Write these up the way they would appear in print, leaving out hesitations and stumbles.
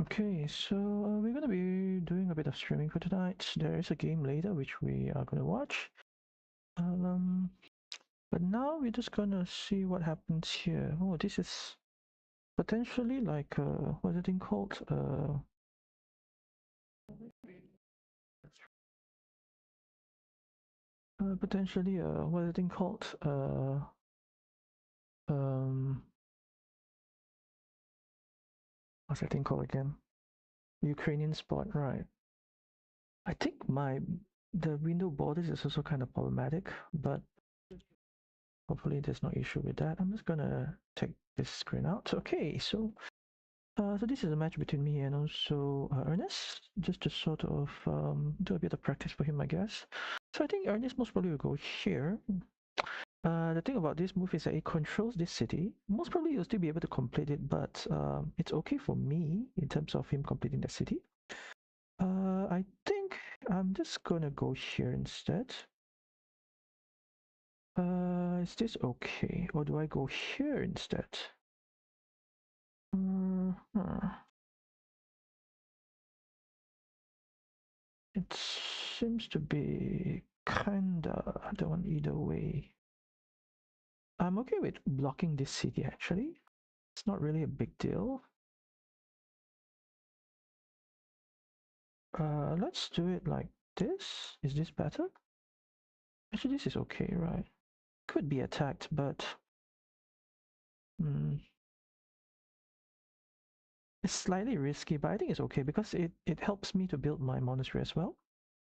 Okay, so we're gonna be doing a bit of streaming for tonight. There is a game later which we are gonna watch. Um, but now we're just gonna see what happens here. Oh, this is potentially like what's the thing called? Potentially what's the thing called? Um, what's that thing called again? Ukrainian spot, right? I think the window borders is also kind of problematic, but hopefully there's no issue with that. I'm just gonna take this screen out. Okay, so this is a match between me and also Ernest, just to sort of do a bit of practice for him, I guess. So I think Ernest most probably will go here. The thing about this move is that it controls this city. Most probably you'll still be able to complete it, but it's okay for me in terms of him completing the city. I think I'm just gonna go here instead. Is this okay? Or do I go here instead? Huh. It seems to be kinda I don't want either way. I'm okay with blocking this city actually. It's not really a big deal. Let's do it like this. Is this better? Actually, this is okay, right? Could be attacked, but hmm, it's slightly risky, but I think it's okay because it helps me to build my monastery as well.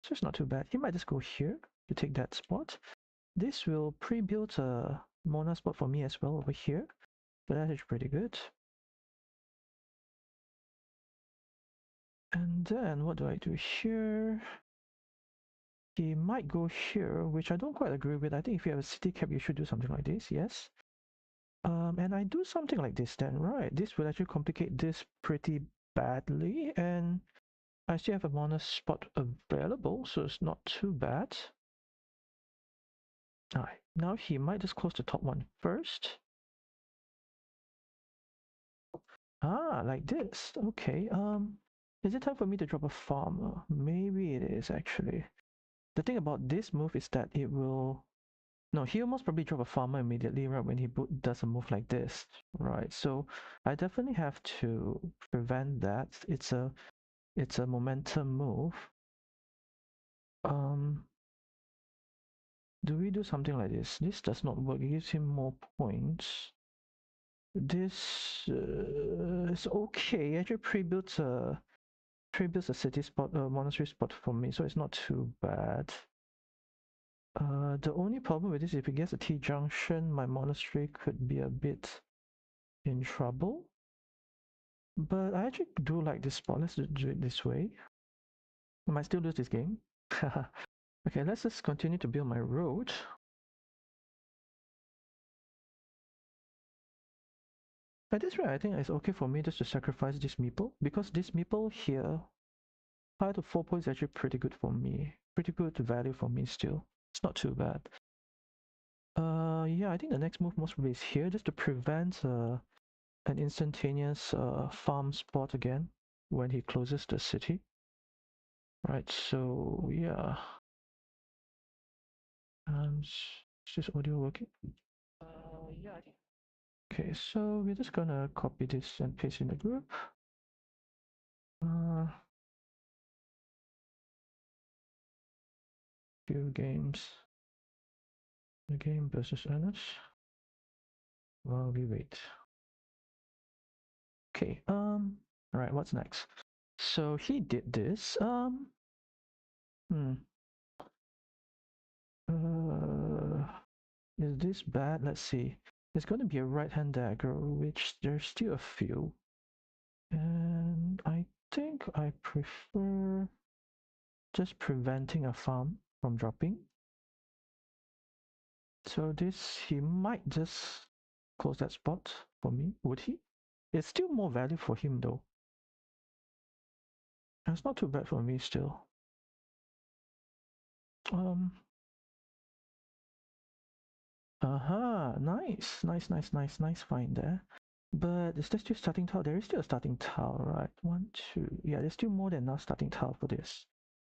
So it's not too bad. He might just go here to take that spot. This will pre-build a Mona spot for me as well over here, but that is pretty good. And then what do I do here? He might go here, which I don't quite agree with. I think if you have a city cap, you should do something like this, yes. And I do something like this then, right? This will actually complicate this pretty badly, and I still have a Mona spot available, so it's not too bad. Alright, now he might just close the top one first. Ah, like this. Okay, is it time for me to drop a farmer? Maybe it is actually. The thing about this move is that it will... No, he'll most probably drop a farmer immediately, right, when he does a move like this, right? So I definitely have to prevent that. It's a momentum move. Um, do we do something like this? This does not work. It gives him more points. This is okay. Actually, pre-builds a city spot, a monastery spot for me, so it's not too bad. The only problem with this is if it gets a T-junction, my monastery could be a bit in trouble. But I actually do like this spot. Let's do it this way. I might still lose this game. Okay, let's just continue to build my road. At this rate, I think it's okay for me just to sacrifice this meeple, because this meeple here, 5 to 4 points is actually pretty good for me. Pretty good value for me still. It's not too bad. Yeah, I think the next move most probably is here, just to prevent an instantaneous farm spot again when he closes the city. Right, so yeah. Is this audio working? Yeah, I think. Okay, so we're just gonna copy this and paste in the group. Few games. The game versus Ernest. While we wait. Okay, alright, what's next? So he did this. Hmm. Is this bad? Let's see. It's going to be a right-hand dagger, which there's still a few. And I think I prefer just preventing a farm from dropping. So this, he might just close that spot for me, would he? It's still more value for him though. It's not too bad for me still. Um, Nice, nice, nice, nice, nice find there. But is there still starting tile? There is still a starting tile, right? 1, 2. Yeah, there's still more than enough starting tile for this.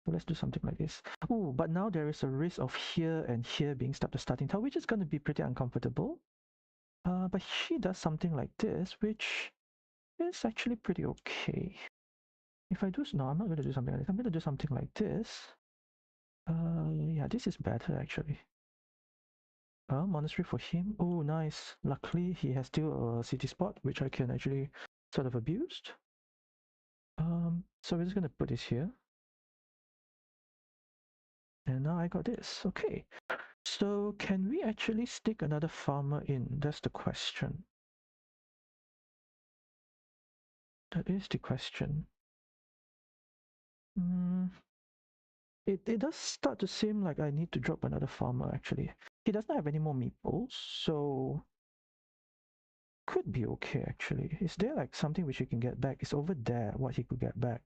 So let's do something like this. Oh, but now there is a risk of here and here being stuck to starting tile, which is going to be pretty uncomfortable. But she does something like this, which is actually pretty okay. If I do, no, I'm not going to do something like this. I'm going to do something like this. Yeah, this is better actually. Monastery for him. Oh, nice. Luckily, he has still a city spot, which I can actually sort of abuse. So we're just going to put this here. And now I got this. Okay. So can we actually stick another farmer in? That's the question. That is the question. It does start to seem like I need to drop another farmer actually. He doesn't have any more meeples, so could be okay actually. Is there like something which he can get back? It's over there what he could get back.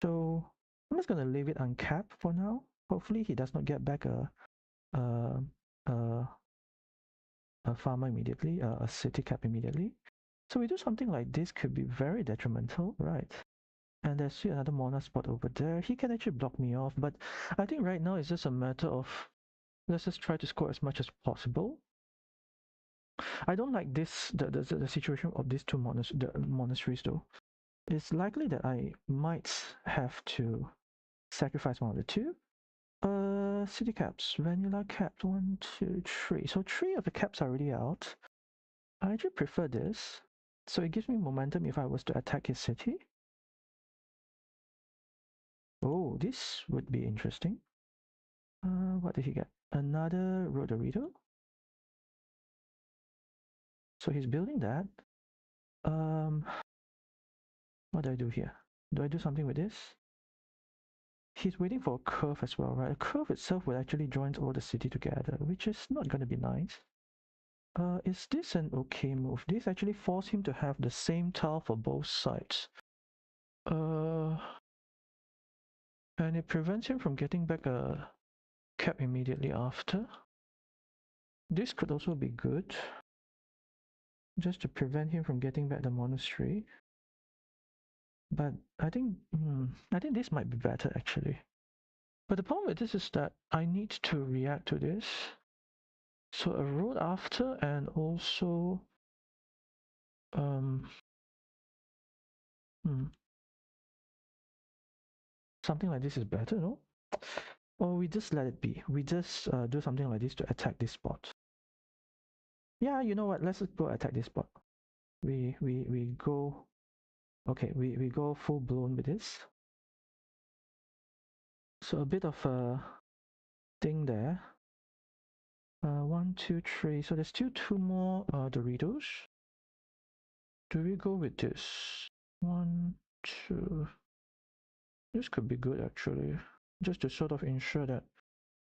So I'm just gonna leave it uncapped for now. Hopefully he does not get back a a, a farmer immediately, a city cap immediately. So we do something like this could be very detrimental, right? And there's still another Mona spot over there. He can actually block me off, but I think right now it's just a matter of let's just try to score as much as possible. I don't like this the situation of these two monasteries though. It's likely that I might have to sacrifice one of the two. City caps, vanilla caps, 1, 2, 3. So 3 of the caps are already out. I actually prefer this. So it gives me momentum if I was to attack his city. Oh, this would be interesting. What did he get? Another Rodorito. So he's building that. What do I do here? Do I do something with this? He's waiting for a curve as well, right? A curve itself will actually join all the city together, which is not going to be nice. Is this an okay move? This actually forces him to have the same tile for both sides. And it prevents him from getting back a cap immediately after. This could also be good, just to prevent him from getting back the monastery. But I think this might be better actually. But the problem with this is that I need to react to this. So a road after and also something like this is better, no? Or we just let it be. We just do something like this to attack this spot. Yeah, you know what? Let's just go attack this spot. We go. Okay, we go full blown with this. So a bit of a thing there. 1, 2, 3. So there's still 2 more Doritos. Do we go with this? 1, 2. This could be good actually. Just to sort of ensure that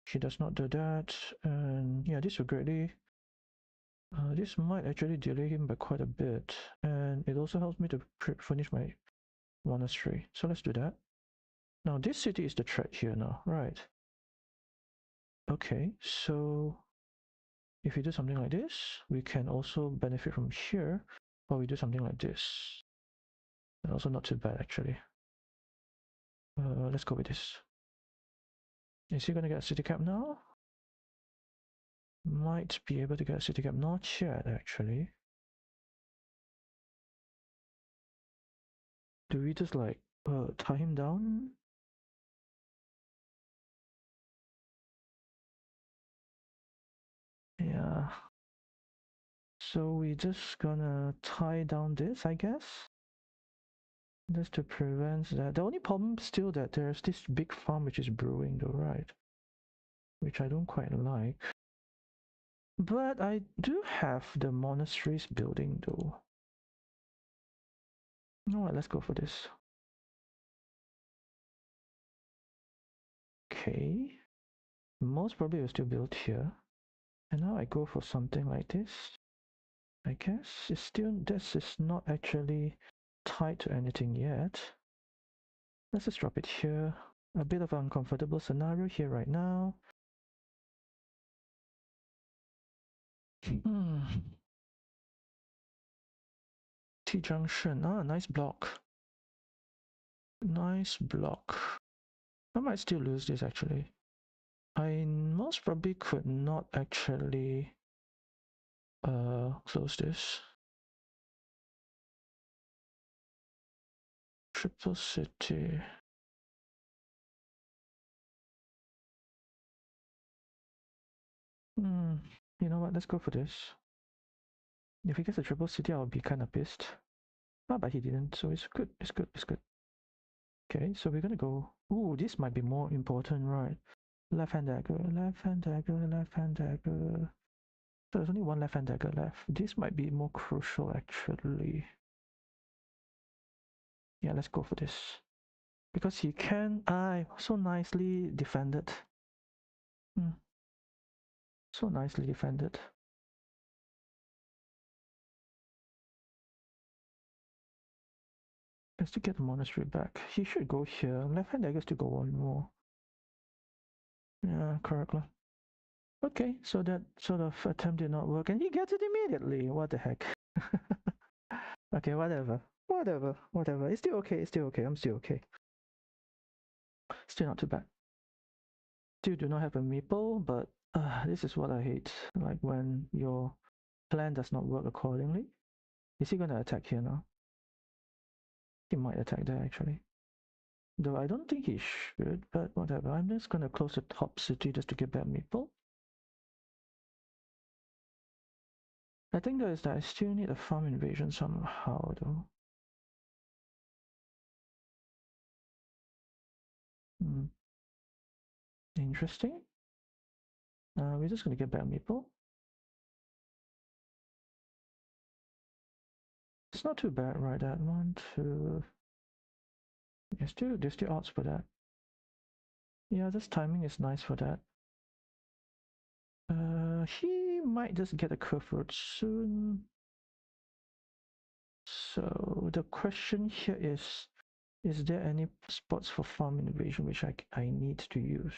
he does not do that. And yeah, this will greatly this might actually delay him by quite a bit, and it also helps me to finish my monastery. So let's do that. Now this city is the threat here now, right? Okay, so if we do something like this, we can also benefit from here, or we do something like this. And also not too bad actually. Let's go with this. Is he gonna get a city cap now? Might be able to get a city cap, not yet actually. Do we just like tie him down? Yeah. So we just gonna tie down this, I guess. Just to prevent that. The only problem still that there's this big farm which is brewing though, right? Which I don't quite like. But I do have the monasteries building though. You know what, let's go for this. Okay. Most probably will still build here. And now I go for something like this. I guess it's still, this is not actually tied to anything yet. Let's just drop it here. A bit of an uncomfortable scenario here right now. T junction. Ah, nice block. Nice block. I might still lose this actually. I most probably could not actually close this. Triple city. You know what? Let's go for this. If he gets a triple city, I'll be kind of pissed. Ah, but he didn't, so it's good. It's good. It's good. Okay, so we're gonna go. Ooh, this might be more important, right? Left hand dagger, left hand dagger, left hand dagger. So there's only one left hand dagger left. This might be more crucial, actually. Yeah, let's go for this. Because he can. So nicely defended. So nicely defended. Let's to get the monastery back. He should go here. Left hand dagger to go one more. Yeah, correct. Okay, so that sort of attempt did not work, and he gets it immediately. What the heck? Okay, whatever. Whatever. It's still okay. It's still okay. I'm still okay. Still not too bad. Still do not have a meeple, but this is what I hate. Like when your plan does not work accordingly. Is he gonna attack here now? He might attack there actually. Though I don't think he should, but whatever. I'm just gonna close the top city just to get back meeple. I think that is that I still need a farm invasion somehow though. Interesting. We're just gonna get back meeple. It's not too bad, right? That 1, 2. Yeah, there's still odds for that. Yeah, this timing is nice for that. He might just get a curve road soon. So the question here is there any spots for farm invasion which I need to use?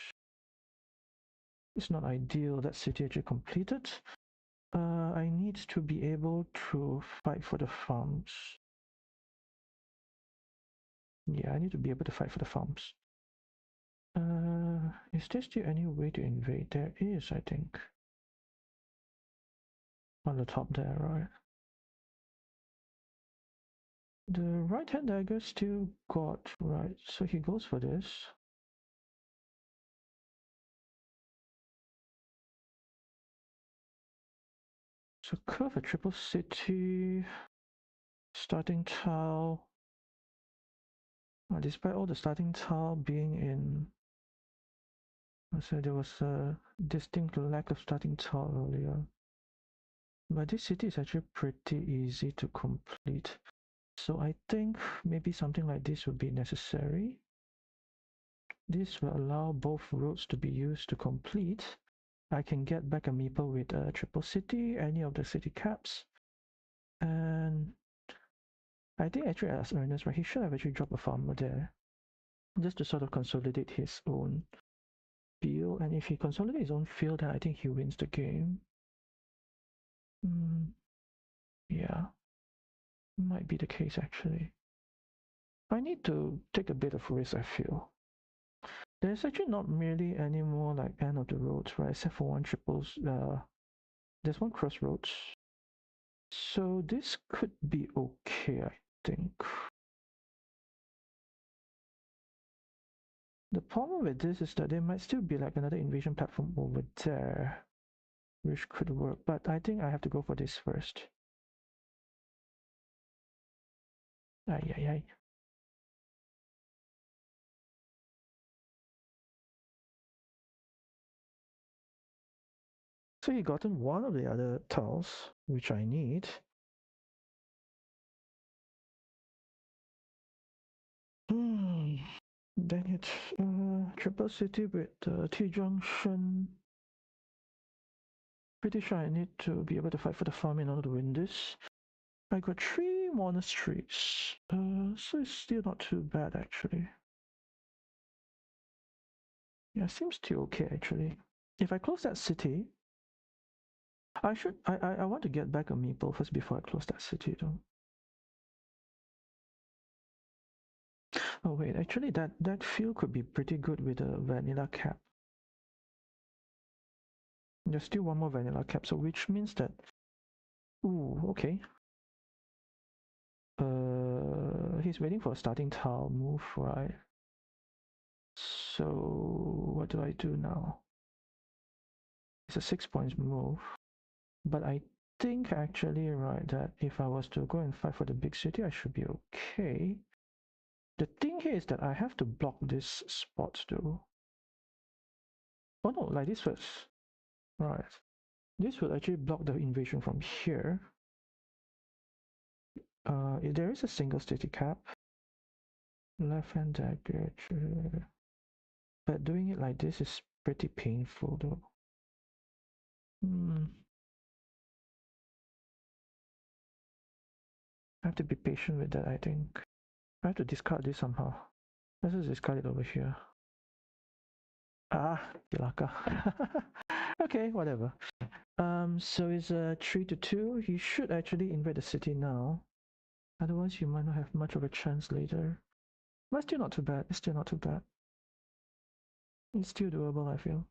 It's not ideal that city actually completed. I need to be able to fight for the farms. Yeah, I need to be able to fight for the farms. Is there still any way to invade? There is, I think. On the top there, right? The right hand dagger still got, right, so he goes for this. So curve a triple city, starting tile. Despite all the starting tile being in, so there was a distinct lack of starting tile earlier. But this city is actually pretty easy to complete. So I think maybe something like this would be necessary. This will allow both roads to be used to complete. I can get back a meeple with a triple city, any of the city caps. And I think actually as Ernest, right, he should have actually dropped a farmer there. Just to sort of consolidate his own field. And if he consolidates his own field, then I think he wins the game. Yeah. Might be the case actually. I need to take a bit of risk, I feel. There's actually not really any more like end of the roads, right? Except for one triples. There's one crossroads. So this could be okay, I think. The problem with this is that there might still be like another invasion platform over there, which could work, but I think I have to go for this first. Ay. So he gotten one of the other tiles, which I need. Then it's triple city with T-junction. Pretty sure I need to be able to fight for the farm in order to win this. I got 3 monasteries, so it's still not too bad actually. Yeah, seems still okay actually. If I close that city, I want to get back a meeple first before I close that city though. Oh wait, actually that field could be pretty good with a vanilla cap. There's still one more vanilla cap, so which means that, ooh, okay. He's waiting for a starting tile move, right? So what do I do now? It's a 6 points move, but I think actually, right, that if I was to go and fight for the big city, I should be okay. The thing here is that I have to block this spot though. Oh no, like this was, right. This will actually block the invasion from here. There is a single city cap. Left hand dagger. But doing it like this is pretty painful though. I have to be patient with that, I think. I have to discard this somehow. Let's just discard it over here. Ah, Dilaka. Okay, whatever. So it's a 3-2. You should actually invade the city now. Otherwise, you might not have much of a chance later. But still not too bad. It's still not too bad. It's still doable, I feel.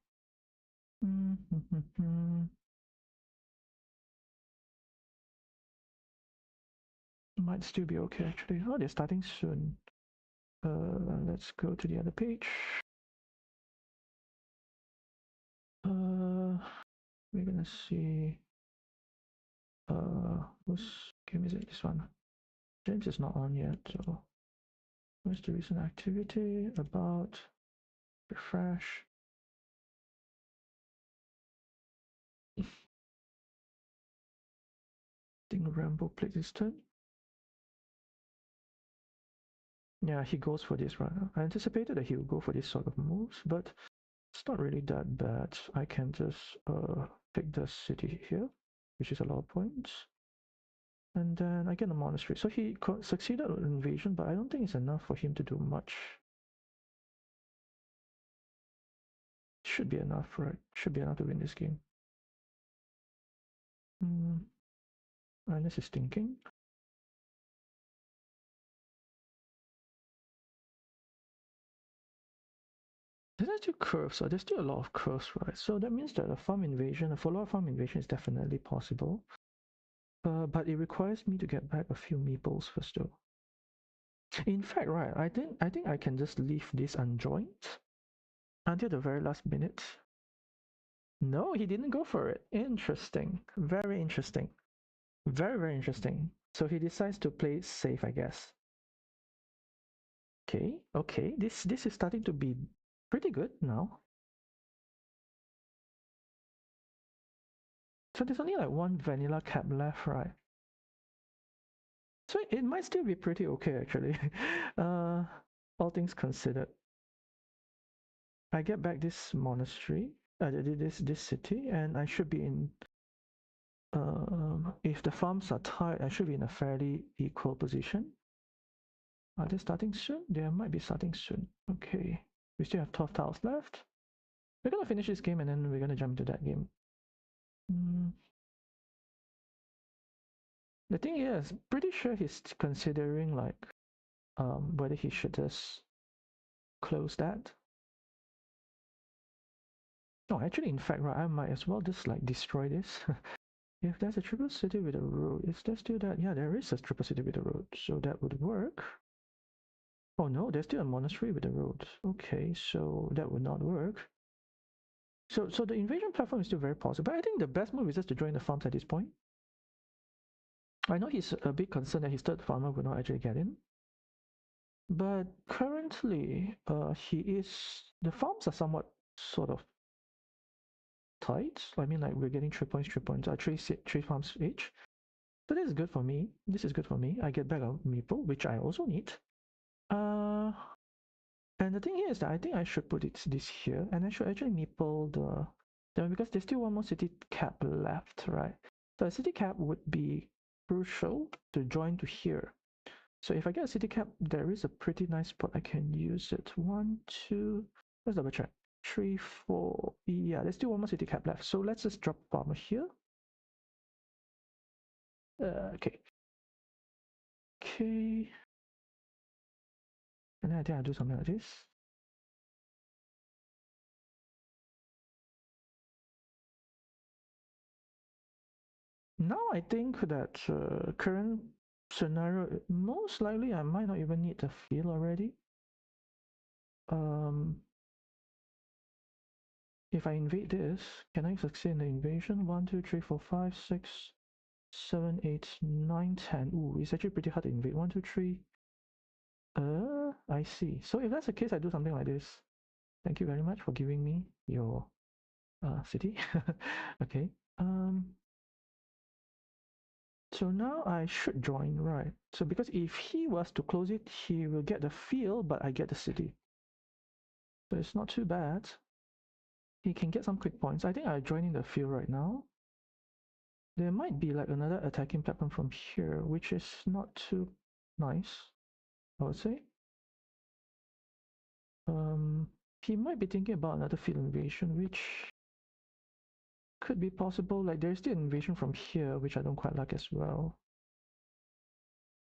Might still be okay, actually. Oh, they're starting soon. Let's go to the other page. We're gonna see. Whose game is it? This one. James is not on yet, so where's the recent activity? About refresh. I think Rambo played his turn. Yeah, he goes for this right now. I anticipated that he would go for this sort of moves, but it's not really that bad. I can just pick the city here, which is a lot of points. And then I get a monastery. So he succeeded on invasion, but I don't think it's enough for him to do much. Should be enough, right? Should be enough to win this game. Ernest is thinking. There's still curves, so there's still a lot of curves, right? So that means that a farm invasion, a follow-up farm invasion is definitely possible. But it requires me to get back a few meeples first though. In fact, right, I think I can just leave this unjoined until the very last minute. No, he didn't go for it. Interesting. Very interesting. Very, very interesting. So he decides to play safe, I guess. Okay. This is starting to be pretty good now. So there's only like one vanilla cap left, right? So it might still be pretty okay actually. All things considered. I get back this monastery, this city, and I should be in. If the farms are tied, I should be in a fairly equal position. Are they starting soon? They might be starting soon. Okay, we still have 12 tiles left. We're gonna finish this game and then we're gonna jump into that game. The thing is, pretty sure he's considering like whether he should just close that. No, actually, in fact, right, I might as well just like destroy this. If there's a triple city with a road, is there still that? Yeah, there is a triple city with a road, so that would work. Oh no, there's still a monastery with a road. Okay, so that would not work. So the invasion platform is still very possible. But I think the best move is just to join the farms at this point. I know he's a bit concerned that his third farmer will not actually get in. But currently, the farms are somewhat sort of tight. I mean, like we're getting 3 points, 3 points, three farms each. So this is good for me. This is good for me. I get back a meeple, which I also need. And the thing here is that I think I should put this here, and I should actually meeple because there's still one more city cap left, right? So a city cap would be crucial to join to here. So if I get a city cap, there is a pretty nice spot I can use it. 1, 2, let's double check. 3, 4, yeah, there's still one more city cap left. So let's just drop farmer here. Okay. And then I think I'll do something like this. Now I think that current scenario, most likely I might not even need the field already. If I invade this, can I succeed in the invasion? 1, 2, 3, 4, 5, 6, 7, 8, 9, 10. Ooh, it's actually pretty hard to invade. 1, 2, 3. I see. So if that's the case, I do something like this. Thank you very much for giving me your city. Okay. So now I should join, right? So because if he was to close it, he will get the field, but I get the city. So it's not too bad. He can get some quick points. I think I join in the field right now. There might be like another attacking platform from here, which is not too nice, I would say. He might be thinking about another field invasion, which could be possible. Like there's still invasion from here, which I don't quite like as well.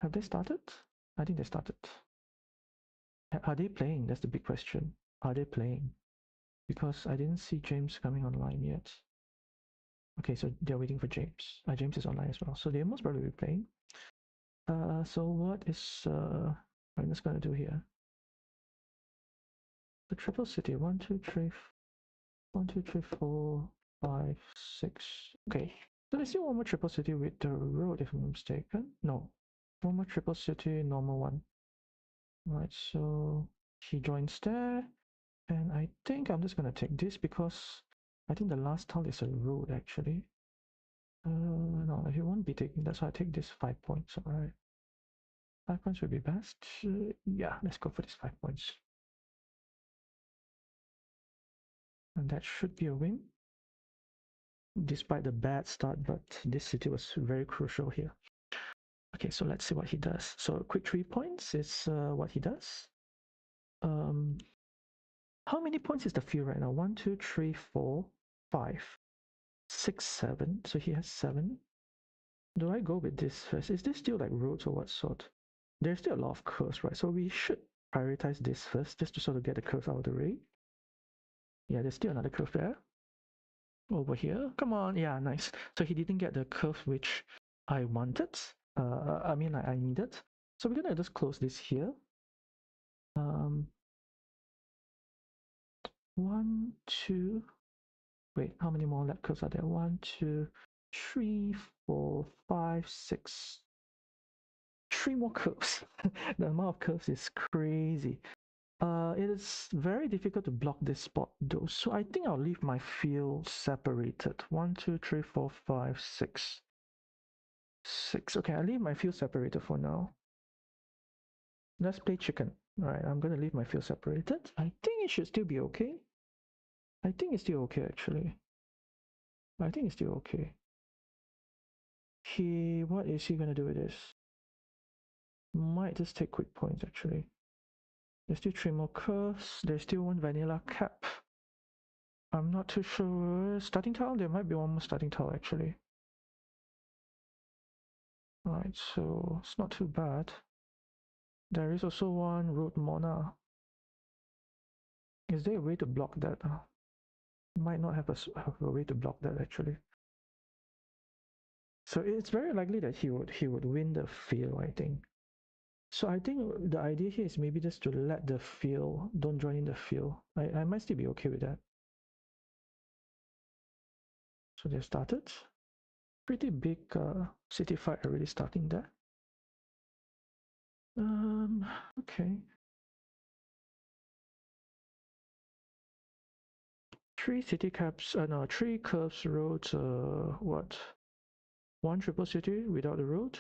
Have they started? I think they started. Are they playing? That's the big question. Are they playing? Because I didn't see James coming online yet. Okay, so they're waiting for James. James is online as well, so they most probably be playing. So what is I'm just gonna do here? The triple city. 1, 2, 3, 1, 2, 3, 4, 5, 6. Okay. So there's still one more triple city with the road, if I'm not mistaken. No. One more triple city, normal one. Right, so he joins there. And I think I'm just gonna take this because I think the last tile is a road actually. No, he won't be taking that, so I take this 5 points, alright. 5 points would be best. Yeah, let's go for this 5 points. And that should be a win. Despite the bad start, but this city was very crucial here. Okay, so let's see what he does. So quick 3 points is what he does. How many points is the field right now? 1, 2, 3, 4, 5, 6, 7. So he has 7. Do I go with this first? Is this still like roads or what sort? There's still a lot of curves, right? So we should prioritize this first, just to sort of get the curves out of the way. Yeah, there's still another curve there. Over here. Come on. Yeah, nice. So he didn't get the curve which I wanted. I mean, I needed. So we're gonna just close this here. 1, 2. Wait, how many more lap curves are there? 1, 2, 3, 4, 5, 6. 3 more curves. The amount of curves is crazy. It is very difficult to block this spot though, so I think I'll leave my field separated. 1, 2, 3, 4, 5, 6. 6. Okay, I'll leave my field separated for now. Let's play chicken. Alright, I'm gonna leave my field separated. I think it should still be okay. I think it's still okay actually. I think it's still okay. What is he gonna do with this? Might just take quick points actually. There's still 3 more curves. There's still 1 vanilla cap. I'm not too sure. Starting tile? There might be 1 more starting tile actually. Alright, so it's not too bad. There is also 1 road Mona. Is there a way to block that? Might not have a way to block that actually. So it's very likely that he would win the field, I think. So I think the idea here is maybe just to let the field, don't join in the field. I might still be okay with that. So they started. Pretty big city fight already starting there. Okay. 3 city caps, no, 3 curves roads, what? 1 triple city without the road?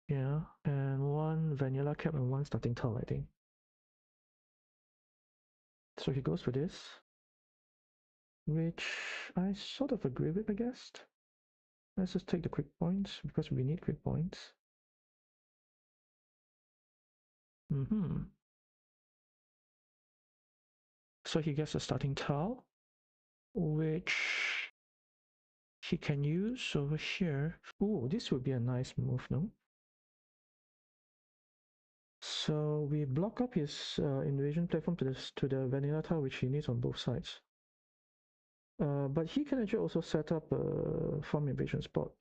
Yeah, and 1 vanilla cap and 1 starting tile, I think. So he goes for this, which I sort of agree with, I guess. Let's just take the quick points because we need quick points. So he gets a starting tile, which he can use over here. Ooh, this would be a nice move, no? So we block up his invasion platform to the vanilla tile, which he needs on both sides. But he can actually also set up a farm invasion spot.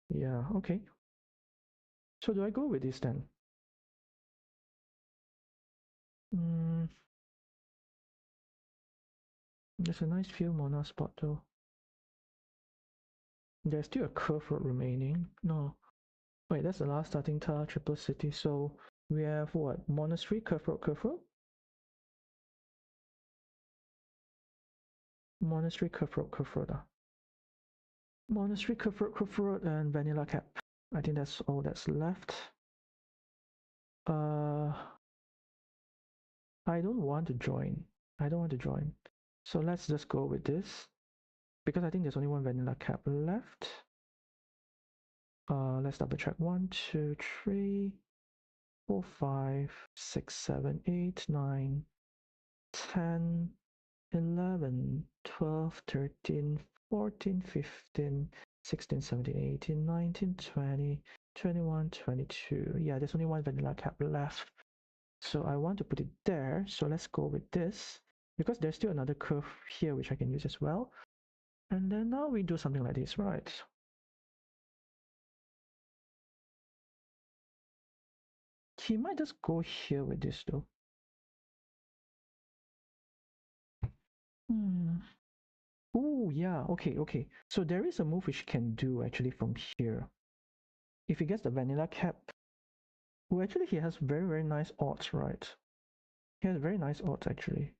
Yeah, okay. So do I go with this then? There's a nice few mana spot though. There's still a curve road remaining. No. Wait, that's the last starting tile, triple city. So we have what? Monastery, curve road, curve road? Monastery, curve road, curve road. Monastery, curve road, and vanilla cap. I think that's all that's left. I don't want to join. I don't want to join. So let's just go with this. Because I think there's only one vanilla cap left. Let's double check. 1, 2, 3, 4, 5, 6, 7, 8, 9, 10, 11, 12, 13, 14, 15, 16, 17, 18, 19, 20, 21, 22. Yeah, there's only one vanilla cap left. So I want to put it there. So let's go with this. Because there's still another curve here which I can use as well. And then now we do something like this, right? He might just go here with this though. Oh yeah, okay. So there is a move which he can do actually from here. If he gets the vanilla cap, well actually he has very nice odds, right? He has very nice odds actually.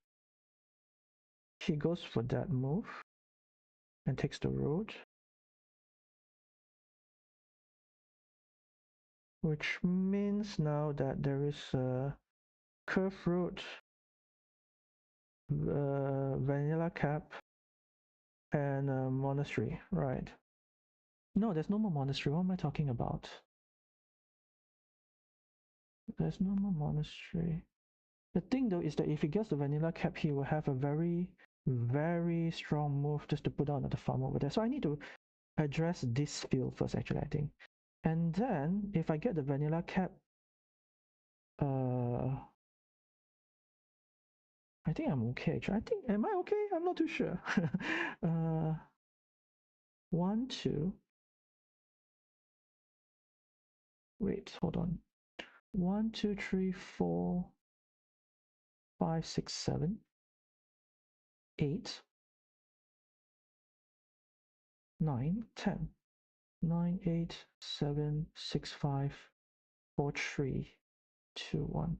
He goes for that move and takes the road. Which means now that there is a curve road, vanilla cap, and a monastery, right? No, there's no more monastery. What am I talking about? There's no more monastery. The thing though is that if he gets the vanilla cap, he will have a very strong move just to put down another farm over there. So I need to address this field first, actually, I think. And then if I get the vanilla cap, I think I'm okay. Actually, am I okay? I'm not too sure. 1, 2. Wait, hold on. 1, 2, 3, 4, 5, 6, 7, 8, 9, 10. 9, 8, 7, 6, 5, 4, 3, 2, 1.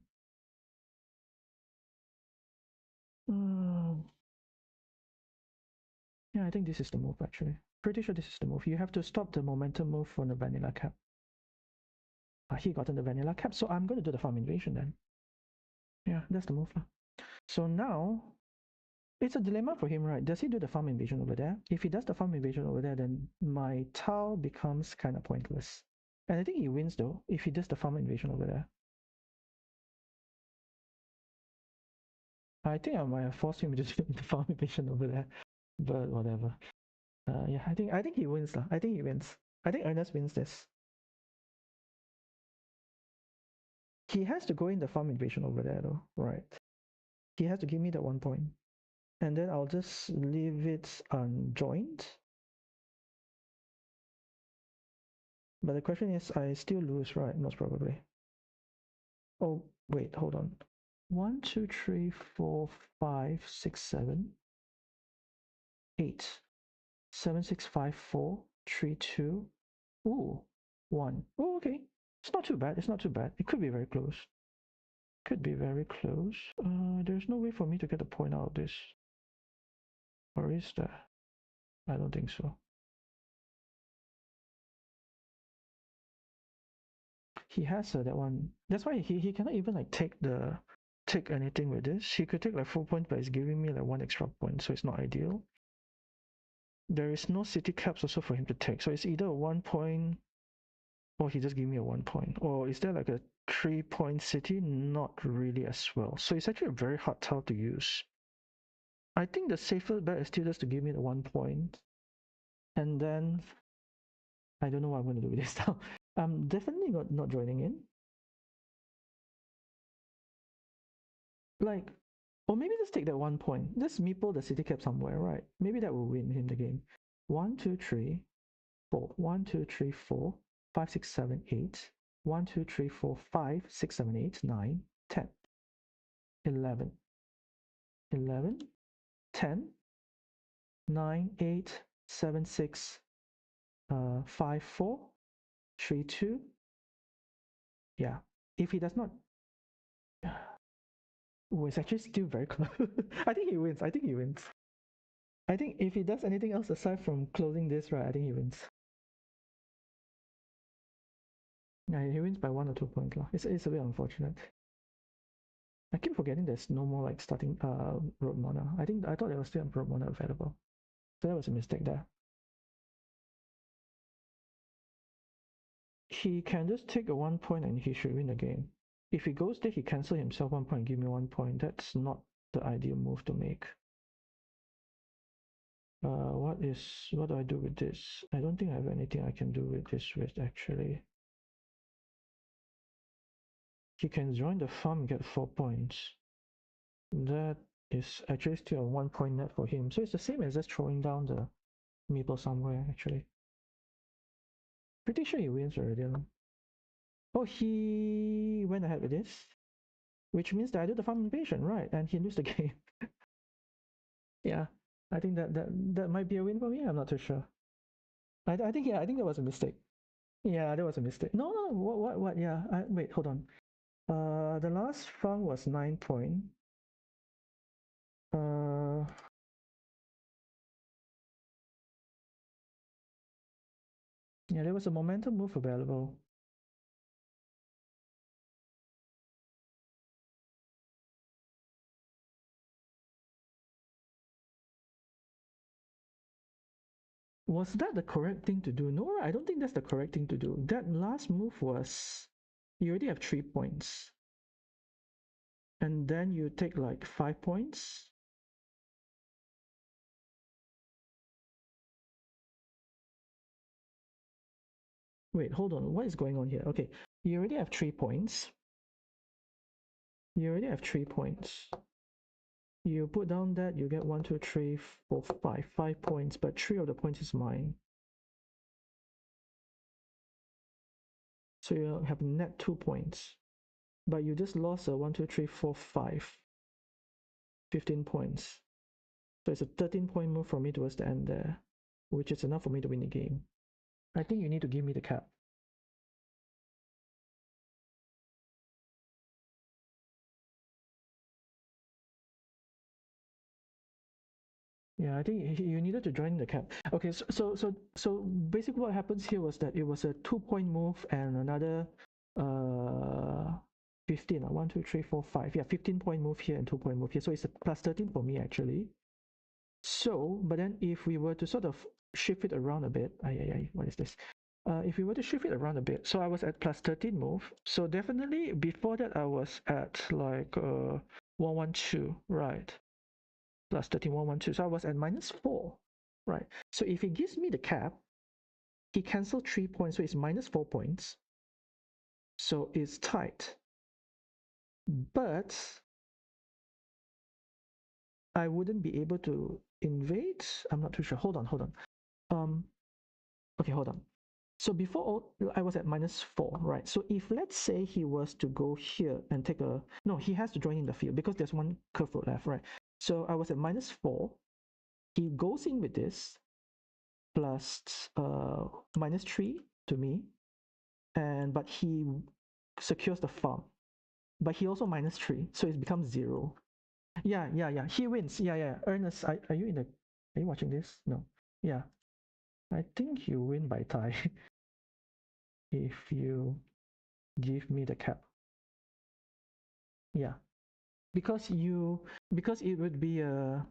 Yeah, I think this is the move actually. Pretty sure this is the move. You have to stop the momentum move from the vanilla cap. He gotten the vanilla cap, so I'm going to do the farm invasion then. Yeah, that's the move. So now, it's a dilemma for him, right? Does he do the farm invasion over there? If he does the farm invasion over there, then my tile becomes kind of pointless. And I think he wins though, if he does the farm invasion over there. I think I might have forced him to do the farm invasion over there, but whatever. Yeah, I think he wins lah. I think he wins. I think Ernest wins this. He has to go in the farm invasion over there though, right? He has to give me that 1 point. And then I'll just leave it unjoined. But the question is, I still lose, right? Most probably. Oh, wait, hold on. 1, 2, 3, 4, 5, 6, 7, 8, 7, 6, 5, 4, 3, 2. Ooh, 1. Oh, okay. It's not too bad. It's not too bad. It could be very close. Could be very close. There's no way for me to get a point out of this. Or is there? I don't think so. He has that one. That's why he cannot even like take anything with this. He could take like 4 points, but it's giving me like 1 extra point, so it's not ideal. There is no city caps also for him to take, so it's either a 1 point or he just give me a 1 point. Or is there like a 3-point city? Not really as well. So it's actually a very hard tile to use. I think the safest bet is still just to give me the 1 point. And then I don't know what I'm going to do with this now. I'm definitely not joining in. like, or maybe just take that 1 point. Just meeple the city cap somewhere, right? Maybe that will win him the game. 1, 2, 3, 4. 1, 2, 3, 4, 5, 6, 7, 8. 1, 2, 3, 4, 5, 6, 7, 8, 9, 10, 11, 11, 10, 9, 8, 7, 6, 5, 4, 3, 2. Yeah. If he does not, oh, it's actually still very close. I think he wins. I think he wins. I think if he does anything else aside from closing this, right, I think he wins. Yeah, he wins by 1 or 2 points. It's a bit unfortunate. I keep forgetting there's no more like starting Road Mana. I thought there was still Road Mana available. So that was a mistake there. He can just take a 1 point and he should win the game. If he goes there, he cancel himself 1 point and give me 1 point. That's not the ideal move to make. What do I do with this? I don't think I have anything I can do with this with actually. He can join the farm and get 4 points. That is actually still a 1 point net for him. So it's the same as just throwing down the meeple somewhere actually. Pretty sure he wins already. Oh, he went ahead with this, which means that I do the farm invasion, right? And he lose the game. Yeah, I think that might be a win for me. I'm not too sure. I think yeah, I think that was a mistake. Yeah, that was a mistake. No, what? Yeah, wait, hold on. The last farm was 9 point. Yeah, there was a momentum move available. Was that the correct thing to do? No, I don't think that's the correct thing to do. That last move was you already have 3 points. And then you take like 5 points. Wait, hold on. What is going on here? Okay, you already have 3 points. You already have 3 points. You put down that, you get 1, 2, 3, 4, 5. 5 points, but 3 of the points is mine. So you have net 2 points. But you just lost a 1, 2, 3, 4, 5. 15 points. So it's a 13-point move for me towards the end there, which is enough for me to win the game. I think you need to give me the cap. Yeah, I think you needed to join the cap. Okay, so basically what happens here was that it was a 2 point move and another 15. 1, 2, 3, 4, 5. Yeah, 15-point move here and 2 point move here. So it's a plus 13 for me actually. So, but then if we were to sort of shift it around a bit, what is this? If we were to shift it around a bit, so I was at plus 13 move. So definitely before that I was at like 112, right? Plus 13, 112. So I was at -4, right? So if he gives me the cap, he cancelled 3 points, so it's -4 points. So it's tight. But I wouldn't be able to invade. I'm not too sure. Hold on. Okay, hold on. So before all, I was at -4, right? So if let's say he was to go here and take a no, he has to join in the field because there's one curve road left, right? So I was at -4. He goes in with this plus -3 to me, but he secures the farm, but he also -3, so it becomes 0. Yeah. He wins. Yeah. Ernest, are you in the? Are you watching this? No. Yeah. I think you win by tie if you give me the cap. Yeah, because it would be a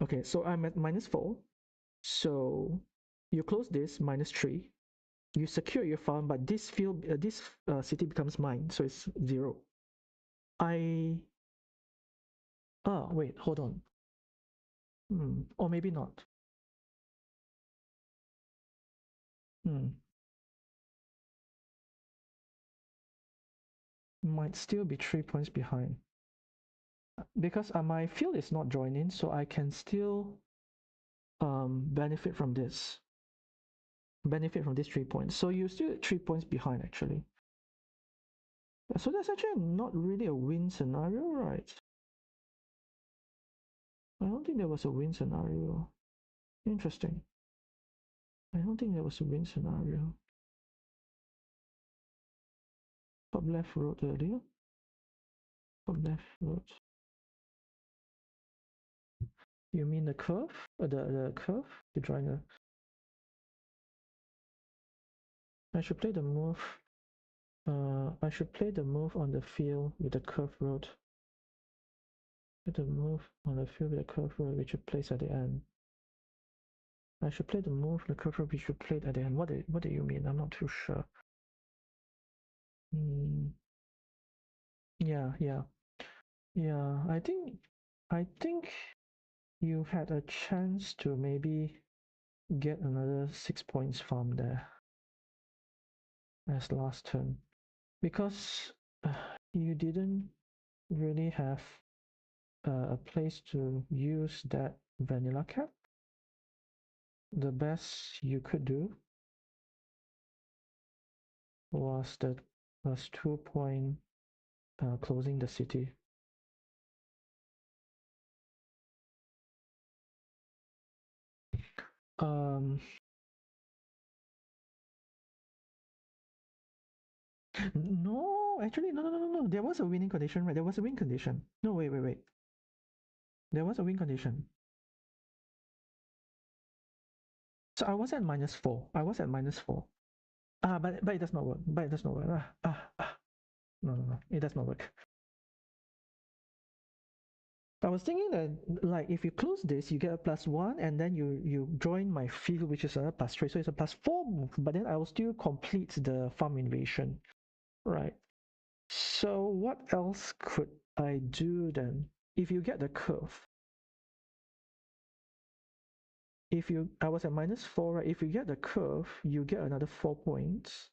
okay. So I'm at -4. So you close this -3. You secure your farm, but this field, this city becomes mine, so it's 0. I wait, hold on. Or maybe not. Might still be 3 points behind. because my field is not joined in, so I can still benefit from this. Benefit from these 3 points. So you're still 3 points behind actually. So that's actually not really a win scenario, right? I don't think there was a win scenario. Interesting. I don't think there was a win scenario. Top left road earlier. Top left road. You mean the curve? The curve? You're trying to... I should play the move. I should play the move on the field with the curve road. Play the move on the field with the curve road, which you place at the end. I should play the move, the curve road, which you played at the end. What do you mean? I'm not too sure. Yeah. I think you had a chance to maybe get another 6 points from there as last turn, because you didn't really have a place to use that vanilla cap. The best you could do was 2 point closing the city. No, actually, no. There was a winning condition, right? There was a win condition. No, wait. There was a win condition. So I was at -4. I was at -4. But it does not work. No. It does not work. I was thinking that, like, if you close this, you get a +1, and then you join my field, which is a +3, so it's a +4 move. But then I will still complete the farm invasion, right? So what else could I do then? If you get the curve, I was at -4, right? If you get the curve, you get another 4 points.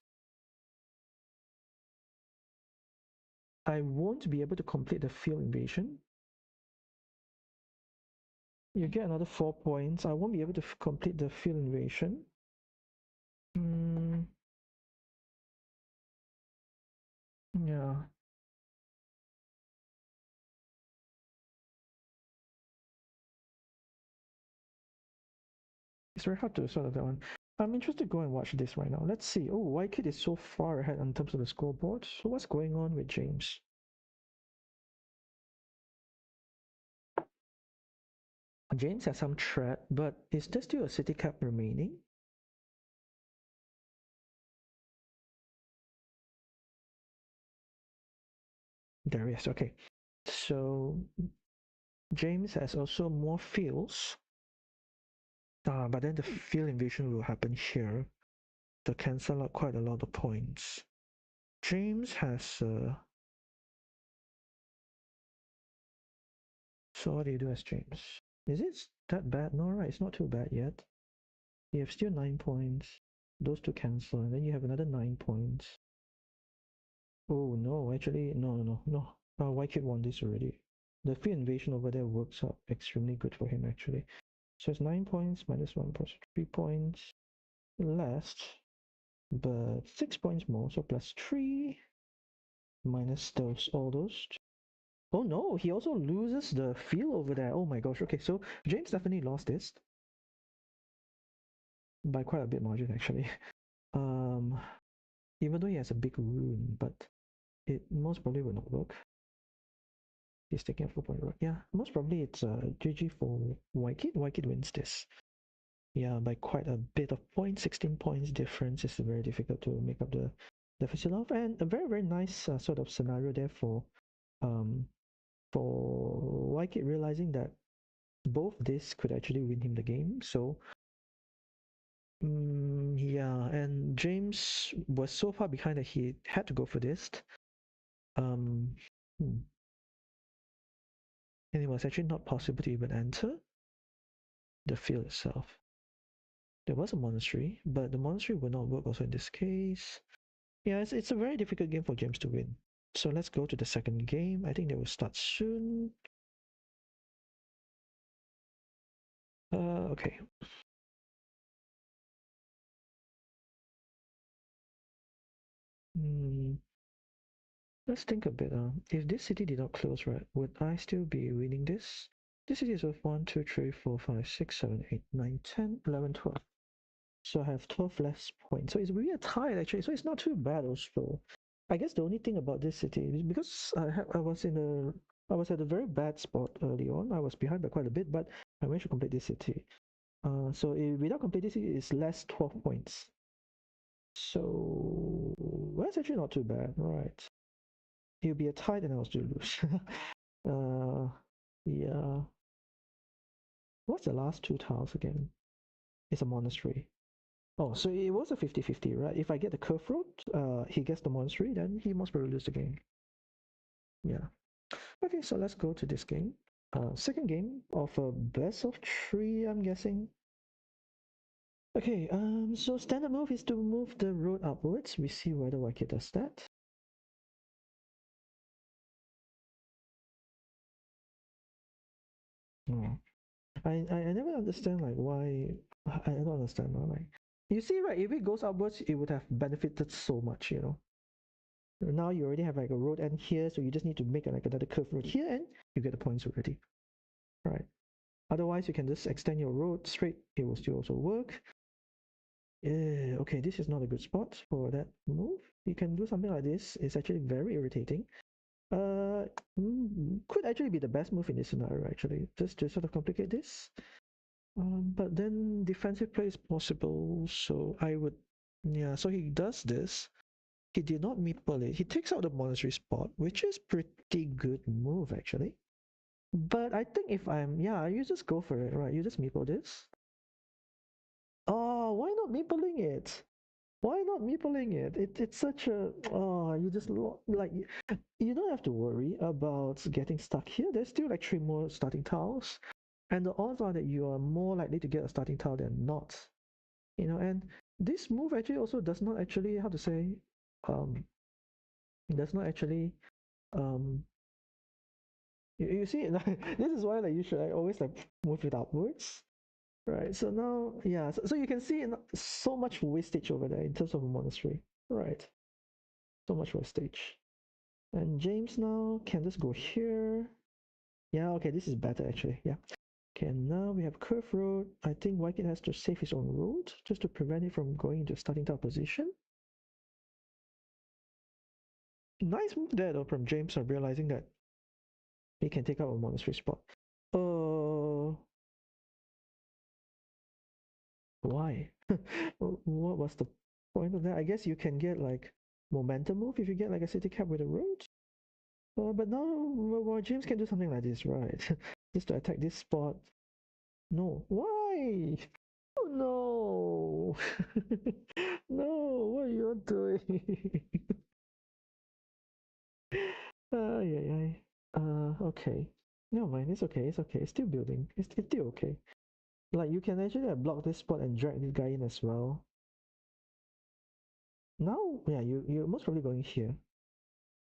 I won't be able to complete the field invasion. You get another 4 points. I won't be able to complete the field invasion. Yeah. It's very hard to sort of that one. I'm interested to go and watch this right now. Let's see. Oh, Wykid is so far ahead in terms of the scoreboard. So what's going on with James? James has some threat, but is there still a city cap remaining? There is, okay. So James has also more fields. But then the field invasion will happen here to cancel out quite a lot of points. James has so what do you do as James? Is it that bad? No, right, it's not too bad yet. You have still 9 points. Those two cancel, and then you have another 9 points. Oh no, actually, no. Wykid won this already. The field invasion over there works out extremely good for him, actually. So it's 9 points minus 1 plus 3 points less, but 6 points more, so +3 minus all those. Oh no, he also loses the field over there. Oh my gosh. Okay, so James definitely lost this by quite a bit margin, actually. Even though he has a big rune, but it most probably will not work. He's taking a 4-point road. Yeah, most probably it's GG for Wykid. Wykid wins this. Yeah, by quite a bit of points. 16 points difference is very difficult to make up the deficit of, and a very nice sort of scenario there for Wykid realizing that both this could actually win him the game. So yeah, and James was so far behind that he had to go for this. And it was actually not possible to even enter the field itself. There was a monastery, but the monastery would not work also in this case. Yeah, it's a very difficult game for James to win. So let's go to the second game. I think they will start soon. Okay. Hmm. Let's think a bit. If this city did not close, right, would I still be winning this? This city is worth 1, 2, 3, 4, 5, 6, 7, 8, 9, 10, 11, 12. So I have 12 less points. So it's really a tie actually. So it's not too bad also. I guess the only thing about this city is because I was at a very bad spot early on. I was behind by quite a bit, but I managed to complete this city. Without completing this city, it's less 12 points. So that's actually not too bad, right? It'll be a tie, and I'll still lose. uh, yeah. What's the last two tiles again? It's a monastery. Oh, so it was a 50-50, right? If I get the curve road, he gets the monastery, then he must probably lose the game. Yeah. Okay, so let's go to this game. Second game of a best of three, I'm guessing. Okay, so standard move is to move the road upwards. We see whether Waikir does that. Oh. I never understand like why I don't understand like you see right if it goes upwards it would have benefited so much, you know. Now you already have like a road end here, so you just need to make like another curve road here and you get the points already. Right. Otherwise you can just extend your road straight, it will still also work. Okay, this is not a good spot for that move. You can do something like this, it's actually very irritating. Uh could actually be the best move in this scenario actually, just to sort of complicate this. But then defensive play is possible, so I would, yeah, so he does this. He did not meeple it. He takes out the monastery spot, which is pretty good move actually. But I think if I'm, yeah, you just go for it, right? You just meeple this. Oh, why not meepling it? Why not meepling it? It's such a, oh, you just like, you don't have to worry about getting stuck here. There's still like 3 more starting tiles. And the odds are that you are more likely to get a starting tile than not. You know, and this move actually also does not actually, how to say, um, does not actually, um, you see, this is why like you should like always like move it upwards, right? So now, yeah, so you can see so much wastage over there in terms of a monastery, right? So much wastage. And James now can just go here. Yeah, okay, this is better actually. Yeah. Okay, and now we have curve road. I think Wykin has to save his own road just to prevent it from going into starting tile position. Nice move there though from James of realizing that he can take out a monastery spot. Why? What was the point of that? I guess you can get like momentum move if you get like a city cap with a road. But now, well, James can do something like this, right? Just to attack this spot. No. Why? Oh no! No, what are you doing? Ay, ay, ay. Okay. No mind, it's okay, it's okay. It's still building. It's still okay. Like you can actually block this spot and drag this guy in as well. Now, yeah, you're most probably going here.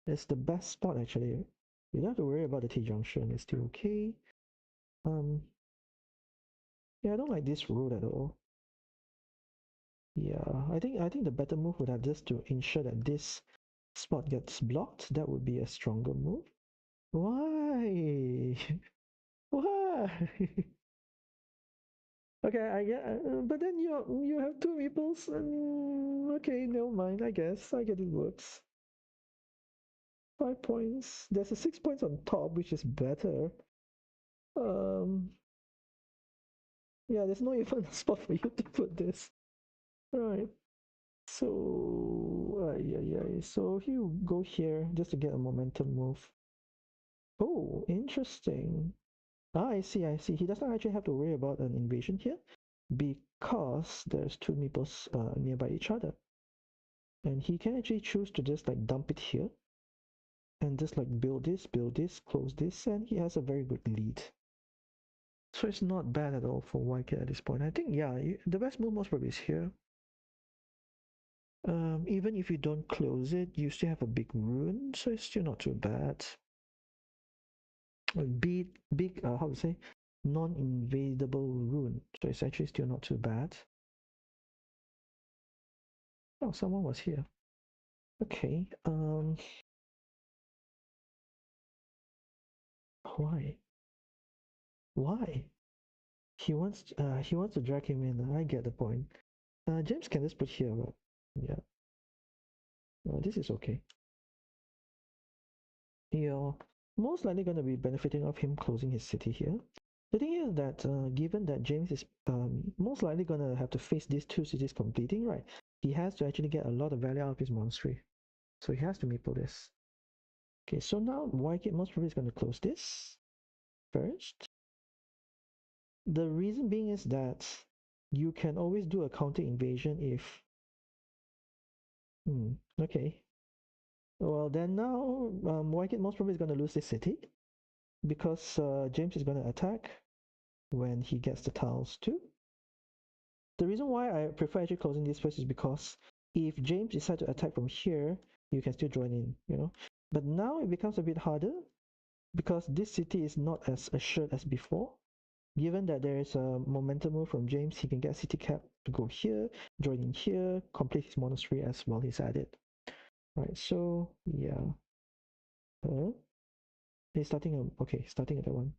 It's the best spot actually. You don't have to worry about the T-junction. It's still okay. Um, yeah, I don't like this road at all. Yeah, I think the better move would have just to ensure that this spot gets blocked. That would be a stronger move. Why? Why? Okay, I get, but then you have two meeples. Okay, never mind. I guess I get it works. 5 points. There's a 6 points on top, which is better. Um, yeah, there's no even spot for you to put this. Right. So, yeah, yeah. So he'll go here just to get a momentum move. Oh, interesting. Ah, I see, I see. He doesn't actually have to worry about an invasion here because there's two meeples nearby each other. And he can actually choose to just like dump it here and just like build this, close this, and he has a very good lead. So it's not bad at all for Wycat at this point. I think, yeah, the best move most probably is here. Even if you don't close it, you still have a big rune, so it's still not too bad. Big, how to say, non-invadable rune. So it's actually still not too bad. Oh, someone was here. Okay. Why? Why? He wants to drag him in. I get the point. James can just put here, but yeah. This is okay. You're most likely going to be benefiting of him closing his city here. The thing is that given that James is most likely going to have to face these two cities completing, right? He has to actually get a lot of value out of his monastery. So he has to maple this. Okay, so now Whitegate most probably is going to close this first. The reason being is that you can always do a counter invasion if... okay. Well, then now Whitegate most probably is going to lose this city because James is going to attack when he gets the tiles too. The reason why I prefer actually closing this first is because if James decides to attack from here, you can still join in, you know. But now it becomes a bit harder because this city is not as assured as before. Given that there is a momentum move from James, he can get city cap to go here, join in here, complete his monastery as while he's at it. Right, so yeah. He's starting starting at that one.